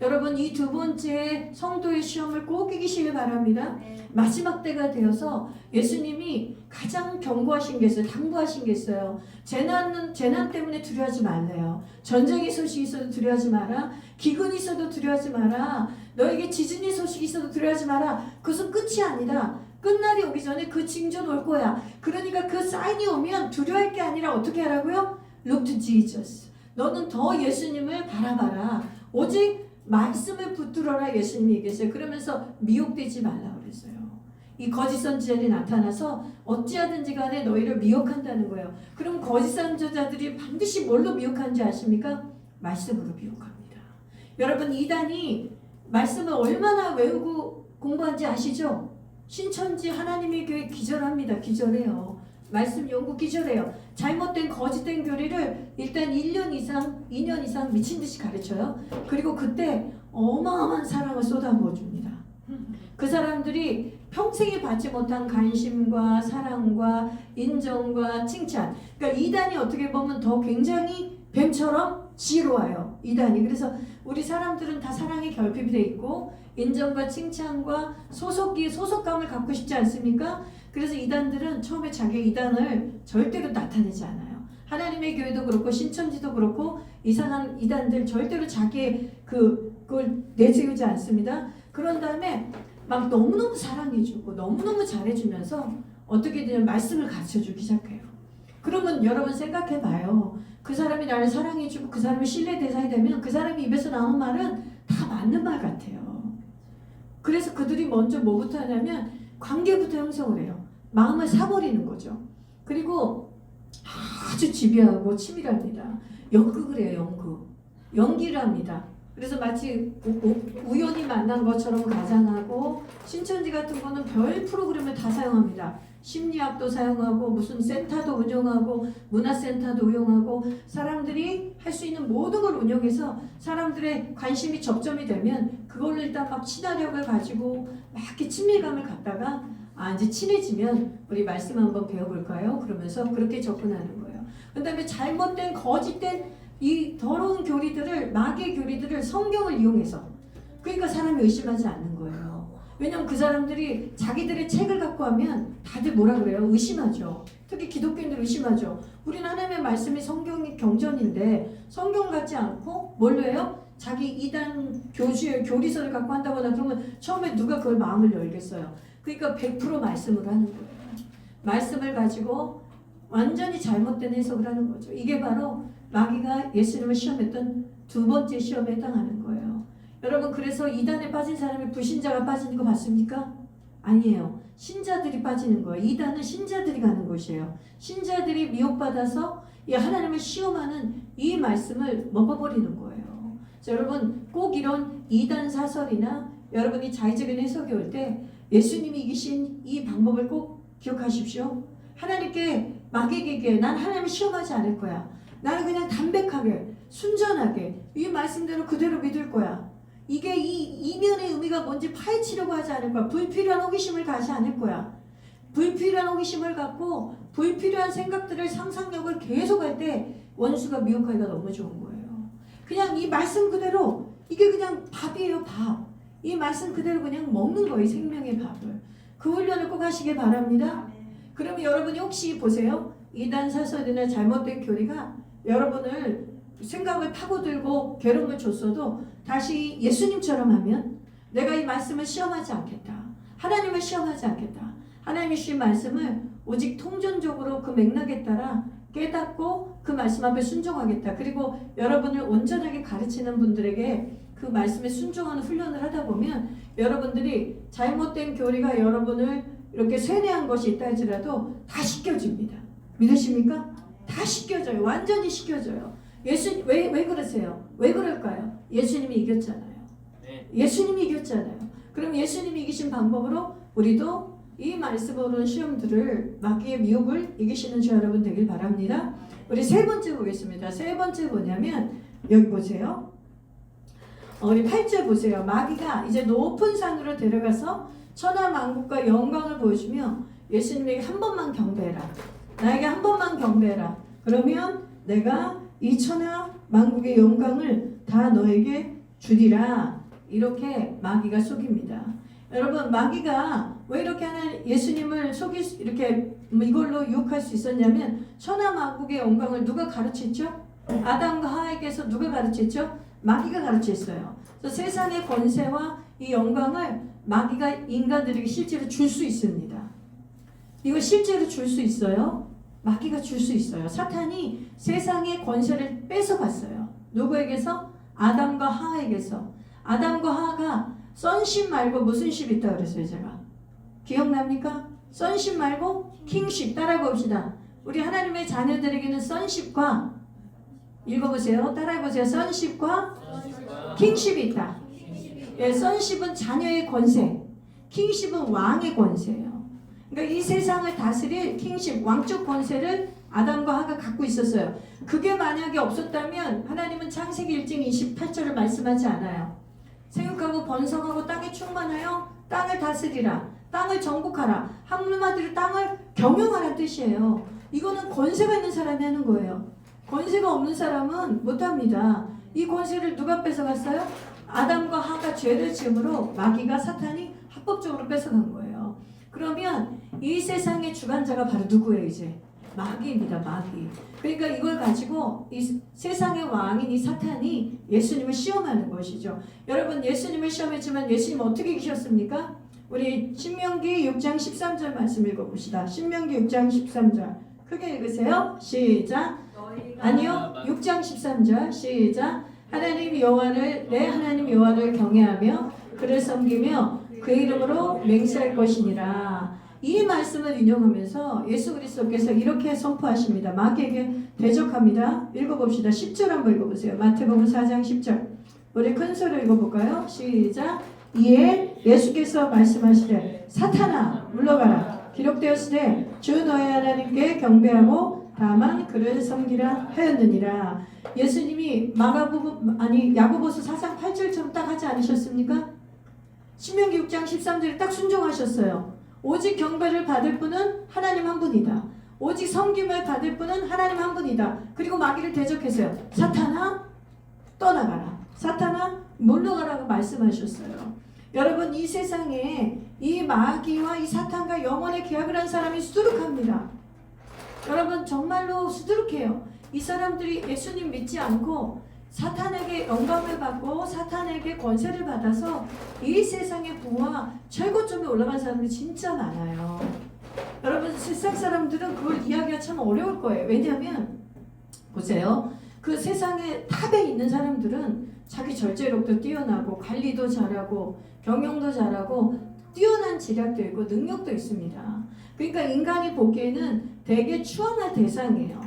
여러분, 이 두 번째 성도의 시험을 꼭 이기시길 바랍니다. 마지막 때가 되어서 예수님이 가장 경고하신 게 있어요. 당부하신 게 있어요. 재난 때문에 두려워하지 말래요. 전쟁의 소식이 있어도 두려워하지 마라. 기근이 있어도 두려워하지 마라. 너에게 지진의 소식이 있어도 두려워하지 마라. 그것은 끝이 아니다. 끝날이 오기 전에 그 징조는 올 거야. 그러니까 그 사인이 오면 두려워할 게 아니라 어떻게 하라고요? Look to Jesus. 너는 더 예수님을 바라봐라. 오직 말씀을 붙들어라 예수님이 얘기했어요. 그러면서 미혹되지 말라 그랬어요. 이 거짓 선지자들이 나타나서 어찌하든지 간에 너희를 미혹한다는 거예요. 그럼 거짓 선지자들이 반드시 뭘로 미혹하는지 아십니까? 말씀으로 미혹합니다. 여러분, 이단이 말씀을 얼마나 외우고 공부한지 아시죠? 신천지 하나님의 교회 기절합니다. 기절해요. 말씀 연구 기절해요. 잘못된 거짓된 교리를 일단 1년 이상, 2년 이상 미친 듯이 가르쳐요. 그리고 그때 어마어마한 사랑을 쏟아부어줍니다. 그 사람들이 평생에 받지 못한 관심과 사랑과 인정과 칭찬. 그러니까 이단이 어떻게 보면 더 굉장히 뱀처럼 지루해요. 이단이. 그래서 우리 사람들은 다 사랑에 결핍이 돼 있고 인정과 칭찬과 소속감을 갖고 싶지 않습니까? 그래서 이단들은 처음에 자기 이단을 절대로 나타내지 않아요. 하나님의 교회도 그렇고 신천지도 그렇고 이상한 이단들 절대로 자기의 그걸 내세우지 않습니다. 그런 다음에 막 너무너무 사랑해주고 너무너무 잘해주면서 어떻게 되냐면 말씀을 가르쳐주기 시작해요. 그러면 여러분 생각해봐요. 그 사람이 나를 사랑해주고 그 사람이 신뢰 대상이 되면 그 사람이 입에서 나오는 말은 다 맞는 말 같아요. 그래서 그들이 먼저 뭐부터 하냐면 관계부터 형성을 해요. 마음을 사버리는 거죠. 그리고 아주 집요하고 치밀합니다. 연극을 해요. 연기를 합니다. 그래서 마치 우연히 만난 것처럼 가장하고 신천지 같은 거는 별 프로그램을 다 사용합니다. 심리학도 사용하고 무슨 센터도 운영하고 문화센터도 운영하고 사람들이 할 수 있는 모든 걸 운영해서 사람들의 관심이 접점이 되면 그걸로 일단 막 친화력을 가지고 막 이렇게 친밀감을 갖다가 이제 친해지면 우리 말씀 한번 배워볼까요? 그러면서 그렇게 접근하는 거예요. 그 다음에 잘못된 거짓된 이 더러운 교리들을 마귀의 교리들을 성경을 이용해서 그러니까 사람이 의심하지 않는 거예요. 왜냐면 그 사람들이 자기들의 책을 갖고 하면 다들 뭐라 그래요? 의심하죠. 특히 기독교인들 의심하죠. 우리는 하나님의 말씀이 성경이 경전인데 성경 같지 않고 뭘로 해요? 자기 이단 교주의 교리서를 갖고 한다거나 그러면 처음에 누가 그걸 마음을 열겠어요. 그러니까 100% 말씀으로 하는 거예요. 말씀을 가지고 완전히 잘못된 해석을 하는 거죠. 이게 바로 마귀가 예수님을 시험했던 두 번째 시험에 해당하는 거예요. 여러분, 그래서 이단에 빠진 사람이 불신자가 빠지는 거 봤습니까? 아니에요. 신자들이 빠지는 거예요. 이단은 신자들이 가는 곳이에요. 신자들이 미혹받아서 이 하나님을 시험하는 이 말씀을 먹어버리는 거예요. 자, 여러분, 꼭 이런 이단 사설이나 여러분이 자의적인 해석이 올 때 예수님이 이기신 이 방법을 꼭 기억하십시오. 하나님께 마귀에게 난 하나님을 시험하지 않을 거야. 나는 그냥 담백하게 순전하게 이 말씀대로 그대로 믿을 거야. 이게 이 이면의 의미가 뭔지 파헤치려고 하지 않을 거야. 불필요한 호기심을 가지 않을 거야. 불필요한 호기심을 갖고 불필요한 생각들을 상상력을 계속할 때 원수가 미혹하기가 너무 좋은 거예요. 그냥 이 말씀 그대로 이게 그냥 밥이에요. 밥. 이 말씀 그대로 그냥 먹는 거예요. 생명의 밥을. 그 훈련을 꼭 하시길 바랍니다. 그러면 여러분이 혹시 보세요. 이단 사설이나 잘못된 교리가 여러분을 생각을 파고들고 괴로움을 줬어도 다시 예수님처럼 하면 내가 이 말씀을 시험하지 않겠다. 하나님을 시험하지 않겠다. 하나님이 주신 말씀을 오직 통전적으로 그 맥락에 따라 깨닫고 그 말씀 앞에 순종하겠다. 그리고 여러분을 온전하게 가르치는 분들에게 그 말씀에 순종하는 훈련을 하다 보면 여러분들이 잘못된 교리가 여러분을 이렇게 세뇌한 것이 있다 할지라도 다 씻겨집니다. 믿으십니까? 다 씻겨져요. 완전히 씻겨져요. 왜 그러세요? 왜 그럴까요? 예수님이 이겼잖아요. 예수님이 이겼잖아요. 그럼 예수님이 이기신 방법으로 우리도 이 말씀으로 시험들을 마귀의 미혹을 이기시는 주 여러분 되길 바랍니다. 우리 세 번째 보겠습니다. 세 번째 뭐냐면 여기 보세요. 우리 8절 보세요. 마귀가 이제 높은 산으로 데려가서 천하 만국과 영광을 보여주며 예수님에게 한 번만 경배해라. 나에게 한 번만 경배해라. 그러면 내가 이 천하 만국의 영광을 다 너에게 주리라. 이렇게 마귀가 속입니다. 여러분 마귀가 왜 이렇게 하는 예수님을 이렇게 이걸로 유혹할 수 있었냐면 천하 만국의 영광을 누가 가르쳤죠? 아담과 하와에게서 누가 가르쳤죠? 마귀가 가르쳤어요. 그래서 세상의 권세와 이 영광을 마귀가 인간들에게 실제로 줄 수 있습니다. 이거 실제로 줄 수 있어요? 마귀가 줄 수 있어요. 사탄이 세상의 권세를 뺏어갔어요. 누구에게서? 아담과 하와에게서. 아담과 하와가 sonship 말고 무슨 십 있다 그랬어요 제가? 기억납니까? sonship 말고 kingship. 따라해 봅시다. 우리 하나님의 자녀들에게는 sonship과 읽어보세요. 따라해 보세요. sonship과 kingship이 있다. 예, sonship은 자녀의 권세, kingship은 왕의 권세예요. 그러니까 이 세상을 다스릴 kingship, 왕적 권세를 아담과 하와가 갖고 있었어요. 그게 만약에 없었다면 하나님은 창세기 1장 28절을 말씀하지 않아요. 생육하고 번성하고 땅에 충만하여 땅을 다스리라. 땅을 정복하라. 한마디로 땅을 경영하라는 뜻이에요. 이거는 권세가 있는 사람이 하는 거예요. 권세가 없는 사람은 못합니다. 이 권세를 누가 뺏어갔어요? 아담과 하와가 죄를 지음으로 마귀가 사탄이 합법적으로 뺏어간 거예요. 그러면 이 세상의 주관자가 바로 누구예요 이제? 마귀입니다. 마귀. 그러니까 이걸 가지고 이 세상의 왕인 이 사탄이 예수님을 시험하는 것이죠. 여러분 예수님을 시험했지만 예수님 어떻게 이기셨습니까? 우리 신명기 6장 13절 말씀 읽어봅시다. 신명기 6장 13절 크게 읽으세요. 시작. 아니요 6장 13절 시작. 하나님 여호와를 내 하나님 여호와를 경외하며 그를 섬기며 그 이름으로 맹세할 것이니라. 이 말씀을 인용하면서 예수 그리스도께서 이렇게 선포하십니다. 마귀에게 대적합니다. 읽어봅시다. 10절 한번 읽어보세요. 마태복음 4장 10절 우리 큰 소리로 읽어볼까요? 시작. 이에 예수께서 말씀하시되 사탄아 물러가라. 기록되었으되 주 너의 하나님께 경배하고 다만 그를 섬기라 하였느니라. 예수님이 야고보서 4장 8절처럼 딱 하지 않으셨습니까? 신명기 6장 13절에 딱 순종하셨어요. 오직 경배를 받을 분은 하나님 한 분이다. 오직 섬김을 받을 분은 하나님 한 분이다. 그리고 마귀를 대적했어요. 사탄아 떠나가라. 사탄아 물러가라고 말씀하셨어요. 여러분 이 세상에 이 마귀와 이 사탄과 영원의 계약을 한 사람이 수두룩합니다. 여러분 정말로 수두룩해요. 이 사람들이 예수님 믿지 않고 사탄에게 영광을 받고 사탄에게 권세를 받아서 이 세상의 부와 최고점에 올라간 사람들이 진짜 많아요. 여러분 세상 사람들은 그걸 이해하기가 참 어려울 거예요. 왜냐하면 보세요. 그 세상의 탑에 있는 사람들은 자기 절제력도 뛰어나고 관리도 잘하고 경영도 잘하고 뛰어난 지략도 있고 능력도 있습니다. 그러니까 인간이 보기에는 되게 추앙할 대상이에요.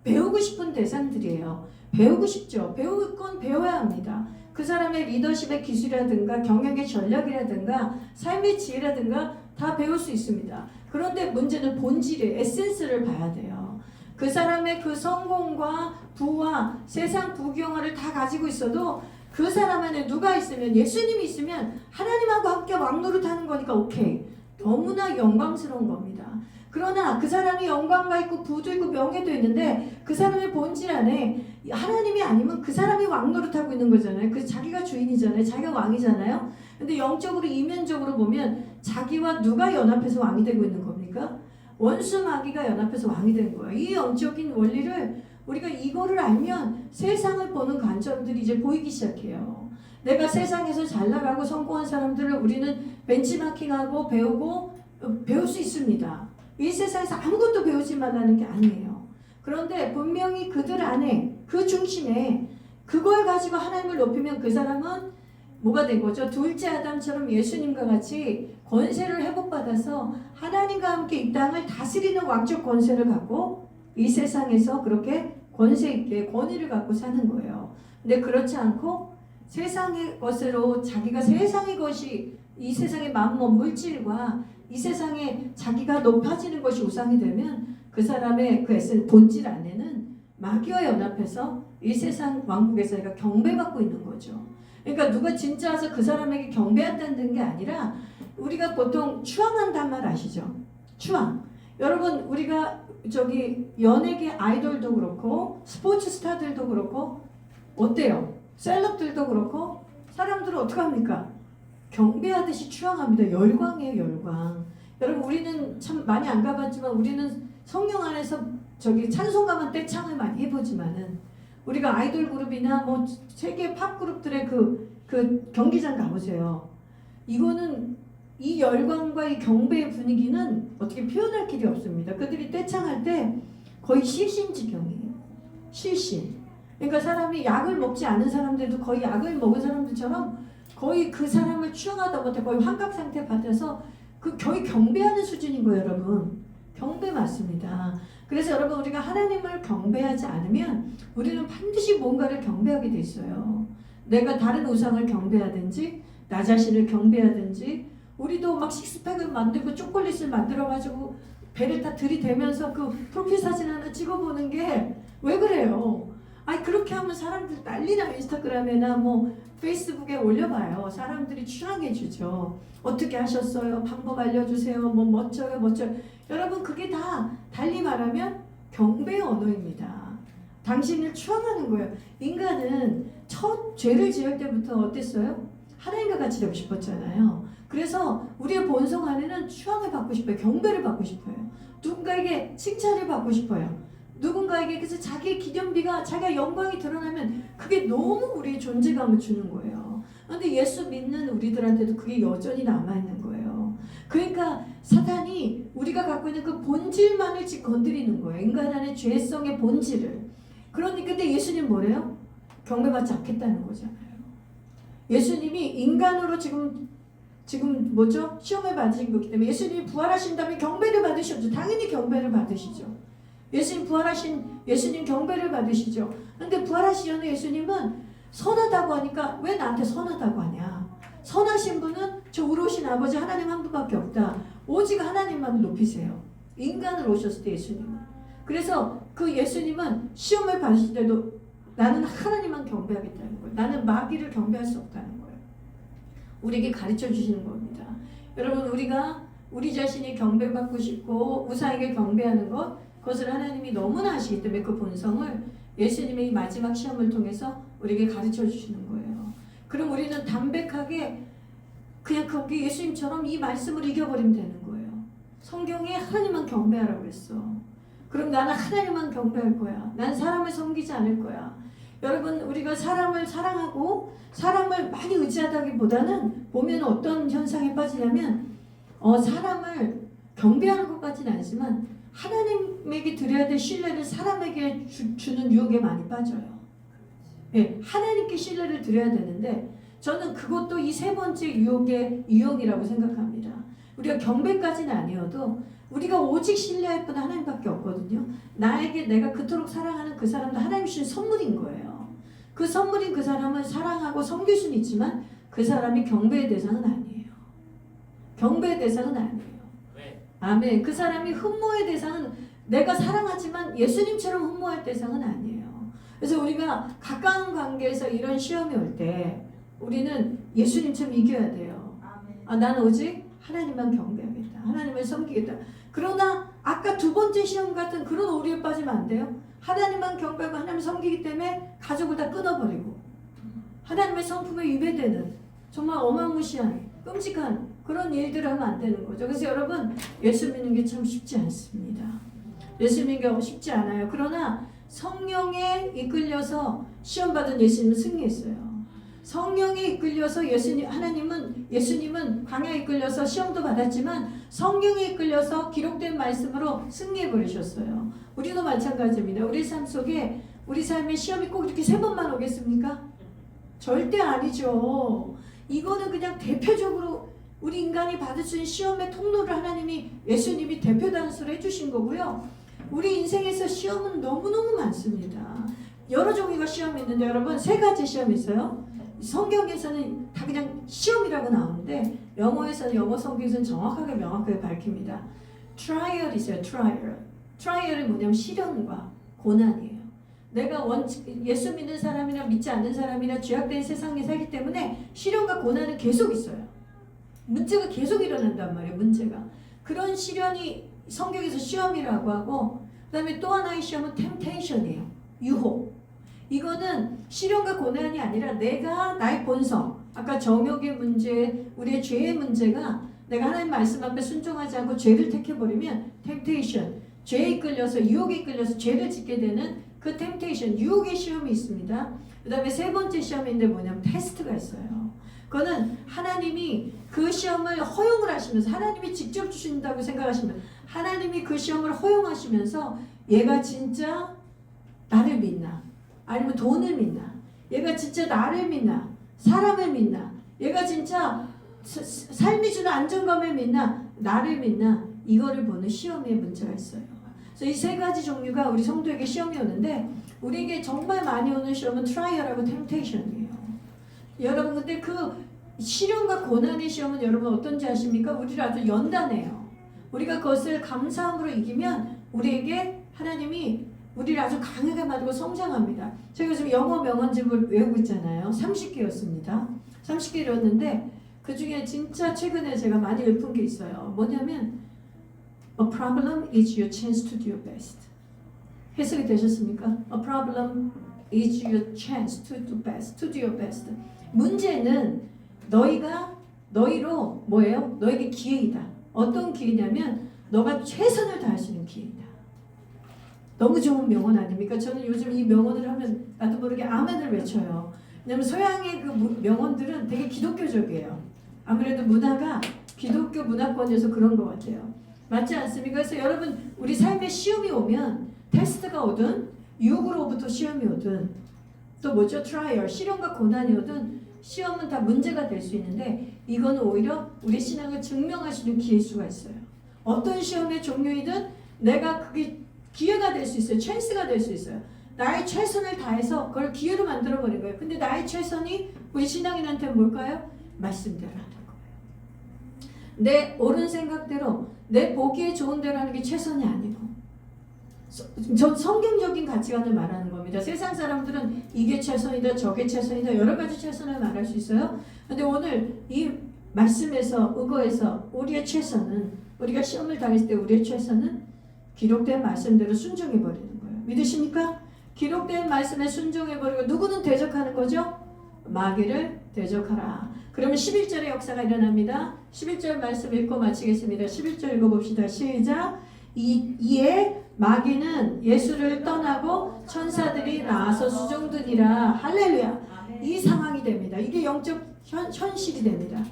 배우고 싶은 대상들이에요. 배우고 싶죠. 배울 건 배워야 합니다. 그 사람의 리더십의 기술이라든가 경영의 전략이라든가 삶의 지혜라든가 다 배울 수 있습니다. 그런데 문제는 본질의 에센스를 봐야 돼요. 그 사람의 그 성공과 부와 세상 부귀영화를 다 가지고 있어도 그 사람 안에 누가 있으면 예수님이 있으면 하나님하고 함께 왕노릇하는 거니까 오케이. 너무나 영광스러운 겁니다. 그러나 그 사람이 영광과 있고 부도 있고 명예도 있는데 그 사람의 본질 안에 하나님이 아니면 그 사람이 왕노릇하고 있는 거잖아요. 그 자기가 주인이잖아요. 자기가 왕이잖아요. 근데 영적으로 이면적으로 보면 자기와 누가 연합해서 왕이 되고 있는 겁니까? 원수 마귀가 연합해서 왕이 된 거예요. 이 영적인 원리를 우리가 이거를 알면 세상을 보는 관점들이 이제 보이기 시작해요. 내가 세상에서 잘 나가고 성공한 사람들을 우리는 벤치마킹하고 배울 수 있습니다. 이 세상에서 아무것도 배우지 말라는 게 아니에요. 그런데 분명히 그들 안에 그 중심에 그걸 가지고 하나님을 높이면 그 사람은 뭐가 된 거죠? 둘째 아담처럼 예수님과 같이 권세를 회복받아서 하나님과 함께 이 땅을 다스리는 왕적 권세를 갖고 이 세상에서 그렇게 권세 있게 권위를 갖고 사는 거예요. 근데 그렇지 않고 세상의 것으로 자기가 세상의 것이 이 세상의 만물 물질과 이 세상에 자기가 높아지는 것이 우상이 되면 그 사람의 그 본질 안에는 마귀와 연합해서 이 세상 왕국에서 그러니까 경배받고 있는 거죠. 그러니까 누가 진짜 와서 그 사람에게 경배한다는 게 아니라 우리가 보통 추앙한단 말 아시죠? 추앙. 여러분 우리가 저기 연예계 아이돌도 그렇고 스포츠 스타들도 그렇고 어때요? 셀럽들도 그렇고 사람들은 어떻게 합니까? 경배하듯이 추앙합니다. 열광이에요, 열광. 여러분 우리는 참 많이 안 가봤지만 우리는 성령 안에서 저기 찬송가만 떼창을 많이 해보지만은 우리가 아이돌 그룹이나 뭐 세계 팝 그룹들의 그 경기장 가보세요. 이거는 이 열광과 이 경배의 분위기는 어떻게 표현할 길이 없습니다. 그들이 떼창할 때 거의 실신지경이에요. 실신. 그러니까 사람이 약을 먹지 않은 사람들도 거의 약을 먹은 사람들처럼 거의 그 사람을 추앙하다 못해 거의 환각 상태 받아서 그 거의 경배하는 수준인 거예요, 여러분. 경배 맞습니다. 그래서 여러분 우리가 하나님을 경배하지 않으면 우리는 반드시 뭔가를 경배하게 돼 있어요. 내가 다른 우상을 경배하든지 나 자신을 경배하든지 우리도 막 식스팩을 만들고 초콜릿을 만들어가지고 배를 다 들이대면서 그 프로필 사진 하나 찍어보는 게 왜 그래요? 아니 그렇게 하면 사람들 난리나 인스타그램이나 뭐 페이스북에 올려봐요. 사람들이 추앙해주죠. 어떻게 하셨어요? 방법 알려주세요. 뭐 멋져요, 멋져요. 여러분 그게 다 달리 말하면 경배의 언어입니다. 당신을 추앙하는 거예요. 인간은 첫 죄를 지을 때부터 어땠어요? 하나님과 같이 되고 싶었잖아요. 그래서 우리의 본성 안에는 추앙을 받고 싶어요. 경배를 받고 싶어요. 누군가에게 칭찬을 받고 싶어요. 누군가에게 그래서 자기의 기념비가 자기가 영광이 드러나면 그게 너무 우리의 존재감을 주는 거예요. 그런데 예수 믿는 우리들한테도 그게 여전히 남아있는 거예요. 그러니까 사탄이 우리가 갖고 있는 그 본질만을 지금 건드리는 거예요. 인간 안의 죄성의 본질을. 그러니까 근데 예수님 뭐래요? 경배받지 않겠다는 거잖아요. 예수님이 인간으로 지금 뭐죠? 시험을 받으신 거기 때문에 예수님이 부활하신 다음에 경배를 받으셨죠. 당연히 경배를 받으시죠. 예수님 부활하신 예수님 경배를 받으시죠. 근데 부활하시기 전에 예수님은 선하다고 하니까 왜 나한테 선하다고 하냐? 선하신 분은 저 우로우신 아버지 하나님 한 분밖에 없다. 오직 하나님만 높이세요. 인간으로 오셨을 때 예수님은. 그래서 그 예수님은 시험을 받으실 때도 나는 하나님만 경배하겠다는 거예요. 나는 마귀를 경배할 수 없다는 거예요. 우리에게 가르쳐 주시는 겁니다. 여러분 우리가 우리 자신이 경배받고 싶고 우상에게 경배하는 것 그것을 하나님이 너무나 아시기 때문에 그 본성을 예수님의 이 마지막 시험을 통해서 우리에게 가르쳐 주시는 거예요. 그럼 우리는 담백하게 그냥 거기 예수님처럼 이 말씀을 이겨버리면 되는 거예요. 성경에 하나님만 경배하라고 했어. 그럼 나는 하나님만 경배할 거야. 난 사람을 섬기지 않을 거야. 여러분 우리가 사람을 사랑하고 사람을 많이 의지하다기보다는 보면 어떤 현상에 빠지냐면 사람을 경배하는 것까지는 아니지만 하나님에게 드려야 될 신뢰를 사람에게 주는 유혹에 많이 빠져요. 예, 하나님께 신뢰를 드려야 되는데 저는 그것도 이 세 번째 유혹의 유형이라고 생각합니다. 우리가 경배까지는 아니어도 우리가 오직 신뢰할 분은 하나님밖에 없거든요. 나에게 내가 그토록 사랑하는 그 사람도 하나님 주신 선물인 거예요. 그 선물인 그 사람을 사랑하고 섬길 수는 있지만 그 사람이 경배의 대상은 아니에요. 경배의 대상은 아니에요. 아멘. 그 사람이 흠모의 대상은 내가 사랑하지만 예수님처럼 흠모할 대상은 아니에요. 그래서 우리가 가까운 관계에서 이런 시험이 올 때 우리는 예수님처럼 이겨야 돼요. 나는 오직 하나님만 경배하겠다. 하나님을 섬기겠다. 그러나 아까 두 번째 시험 같은 그런 오류에 빠지면 안 돼요. 하나님만 경배하고 하나님 섬기기 때문에 가족을 다 끊어버리고 하나님의 성품에 위배되는 정말 어마무시한 끔찍한 그런 일들을 하면 안 되는 거죠. 그래서 여러분 예수 믿는 게 참 쉽지 않습니다. 예수 믿는 게 쉽지 않아요. 그러나 성령에 이끌려서 시험받은 예수님은 승리했어요. 성령에 이끌려서 예수님은 광야에 이끌려서 시험도 받았지만 성령에 이끌려서 기록된 말씀으로 승리해 버리셨어요. 우리도 마찬가지입니다. 우리 삶 속에 우리 삶에 시험이 꼭 이렇게 세 번만 오겠습니까? 절대 아니죠. 이거는 그냥 대표적으로 우리 인간이 받을 수 있는 시험의 통로를 하나님이 예수님이 대표 단서로 해주신 거고요. 우리 인생에서 시험은 너무너무 많습니다. 여러 종류가 시험이 있는데 여러분 세 가지 시험이 있어요. 성경에서는 다 그냥 시험이라고 나오는데 영어에서는 영어 성경에서는 정확하게 명확하게 밝힙니다. 트라이얼이 있어요. 트라이얼이 뭐냐면 시련과 고난이에요. 내가 예수 믿는 사람이나 믿지 않는 사람이나 죄악된 세상에 살기 때문에 시련과 고난은 계속 있어요. 문제가 계속 일어난단 말이에요. 문제가. 그런 시련이 성경에서 시험이라고 하고 그 다음에 또 하나의 시험은 템테이션이에요. 유혹. 이거는 시련과 고난이 아니라 내가 나의 본성, 아까 정욕의 문제, 우리의 죄의 문제가 내가 하나님 말씀 앞에 순종하지 않고 죄를 택해버리면 템테이션, 죄에 이끌려서 유혹에 이끌려서 죄를 짓게 되는 그 템테이션, 유혹의 시험이 있습니다. 그 다음에 세 번째 시험인데 뭐냐면 테스트가 있어요. 그거는 하나님이 그 시험을 허용을 하시면서 하나님이 직접 주신다고 생각하시면 하나님이 그 시험을 허용하시면서 얘가 진짜 나를 믿나 아니면 돈을 믿나 얘가 진짜 나를 믿나 사람을 믿나 얘가 진짜 삶이 주는 안정감을 믿나 나를 믿나 이거를 보는 시험의 문제가 있어요. 그래서 이 세 가지 종류가 우리 성도에게 시험이 오는데 우리에게 정말 많이 오는 시험은 트라이얼하고 템테이션이에요. 여러분 근데 그 시련과 고난의 시험은 여러분 어떤지 아십니까? 우리를 아주 연단해요. 우리가 그것을 감사함으로 이기면 우리에게 하나님이 우리를 아주 강하게 만들고 성장합니다. 제가 지금 영어 명언집을 외우고 있잖아요. 30개였습니다. 30개였는데 그 중에 진짜 최근에 제가 많이 읊은 게 있어요. 뭐냐면 A problem is your chance to do your best. 해석이 되셨습니까? A problem is your chance to do best, to do your best. 문제는 너희로 뭐예요? 너에게 기회이다. 어떤 기회냐면 너가 최선을 다할 수 있는 기회이다. 너무 좋은 명언 아닙니까? 저는 요즘 이 명언을 하면 나도 모르게 아멘을 외쳐요. 왜냐면 서양의 그 명언들은 되게 기독교적이에요. 아무래도 문화가 기독교 문화권에서 그런 것 같아요. 맞지 않습니까? 그래서 여러분 우리 삶에 시험이 오면 테스트가 오든 유혹으로부터 시험이 오든 또 뭐죠? 트라이얼, 시련과 고난이 오든 시험은 다 문제가 될 수 있는데 이건 오히려 우리 신앙을 증명할 수 있는 기회일 수가 있어요. 어떤 시험의 종류이든 내가 그게 기회가 될 수 있어요. 찬스가 될 수 있어요. 나의 최선을 다해서 그걸 기회로 만들어버린 거예요. 근데 나의 최선이 우리 신앙인한테는 뭘까요? 말씀대로 하는 거예요. 내 옳은 생각대로 내 보기에 좋은 대로 하는 게 최선이 아니고 전 성경적인 가치관을 말하는 겁니다. 세상 사람들은 이게 최선이다 저게 최선이다 여러 가지 최선을 말할 수 있어요. 근데 오늘 이 말씀에서 의거해서 우리의 최선은 우리가 시험을 당했을 때 우리의 최선은 기록된 말씀대로 순종해버리는 거예요. 믿으십니까? 기록된 말씀에 순종해버리고 누구는 대적하는 거죠? 마귀를 대적하라. 그러면 11절의 역사가 일어납니다. 11절 말씀 읽고 마치겠습니다. 11절 읽어봅시다. 시작. 이에 마귀는 예수를 떠나고 천사들이 나와서 수종드니라. 할렐루야. 이 상황이 됩니다. 이게 영적 현실이 됩니다.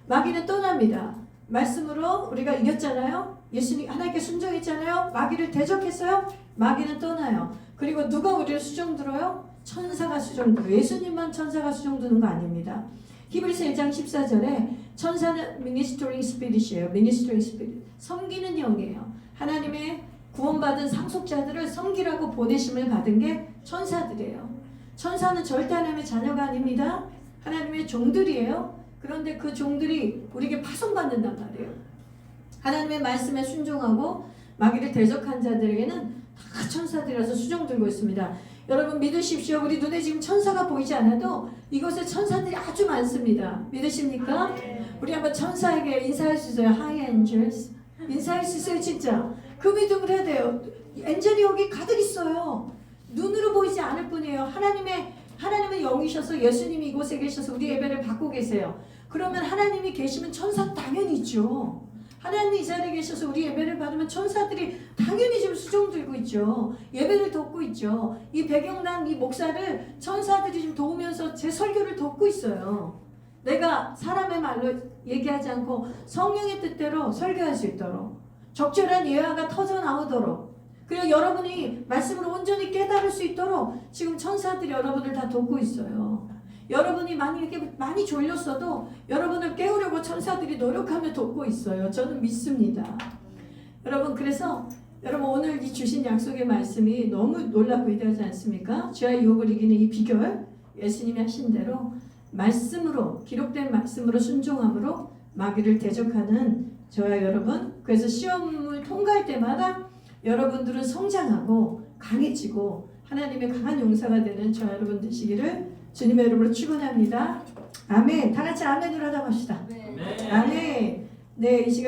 마귀는 떠납니다. 말씀으로 우리가 이겼잖아요. 예수님 하나님께 순종했잖아요. 마귀를 대적했어요. 마귀는 떠나요. 그리고 누가 우리를 수종들어요? 천사가 수종들어요. 예수님만 천사가 수종드는 거 아닙니다. 히브리서 1장 14절에 천사는 ministering spirit이에요. ministering spirit. 섬기는 영이에요. 하나님의 구원받은 상속자들을 섬기라고 보내심을 받은 게 천사들이에요. 천사는 절대 하나님의 자녀가 아닙니다. 하나님의 종들이에요. 그런데 그 종들이 우리에게 파송받는단 말이에요. 하나님의 말씀에 순종하고 마귀를 대적한 자들에게는 다 천사들이라서 수종 들고 있습니다. 여러분 믿으십시오. 우리 눈에 지금 천사가 보이지 않아도 이곳에 천사들이 아주 많습니다. 믿으십니까? 우리 한번 천사에게 인사할 수 있어요. Hi angels. 인사할 수 있어요. 진짜. 그 믿음을 해야 돼요. 엔젤이 여기 가득 있어요. 눈으로 보이지 않을 뿐이에요. 하나님은 영이셔서 예수님이 이곳에 계셔서 우리 예배를 받고 계세요. 그러면 하나님이 계시면 천사 당연히 있죠. 하나님이 이 자리에 계셔서 우리 예배를 받으면 천사들이 당연히 지금 수종 들고 있죠. 예배를 돕고 있죠. 이 배경당 이 목사를 천사들이 지금 도우면서 제 설교를 돕고 있어요. 내가 사람의 말로 얘기하지 않고 성령의 뜻대로 설교할 수 있도록 적절한 예화가 터져 나오도록 그리고 여러분이 말씀을 온전히 깨달을 수 있도록 지금 천사들이 여러분을 다 돕고 있어요. 여러분이 만약에 많이 졸렸어도 여러분을 깨우려고 천사들이 노력하며 돕고 있어요. 저는 믿습니다. 여러분, 그래서 여러분 오늘 이 주신 약속의 말씀이 너무 놀랍고 위대하지 않습니까? 죄와 유혹을 이기는 이 비결, 예수님이 하신 대로 말씀으로, 기록된 말씀으로 순종함으로 마귀를 대적하는 저와 여러분, 그래서 시험을 통과할 때마다 여러분들은 성장하고 강해지고 하나님의 강한 용사가 되는 저와 여러분 되시기를 주님의 이름으로 축원합니다. 아멘. 다 같이 아멘으로 하다 갑시다. 아멘. 네, 이 시간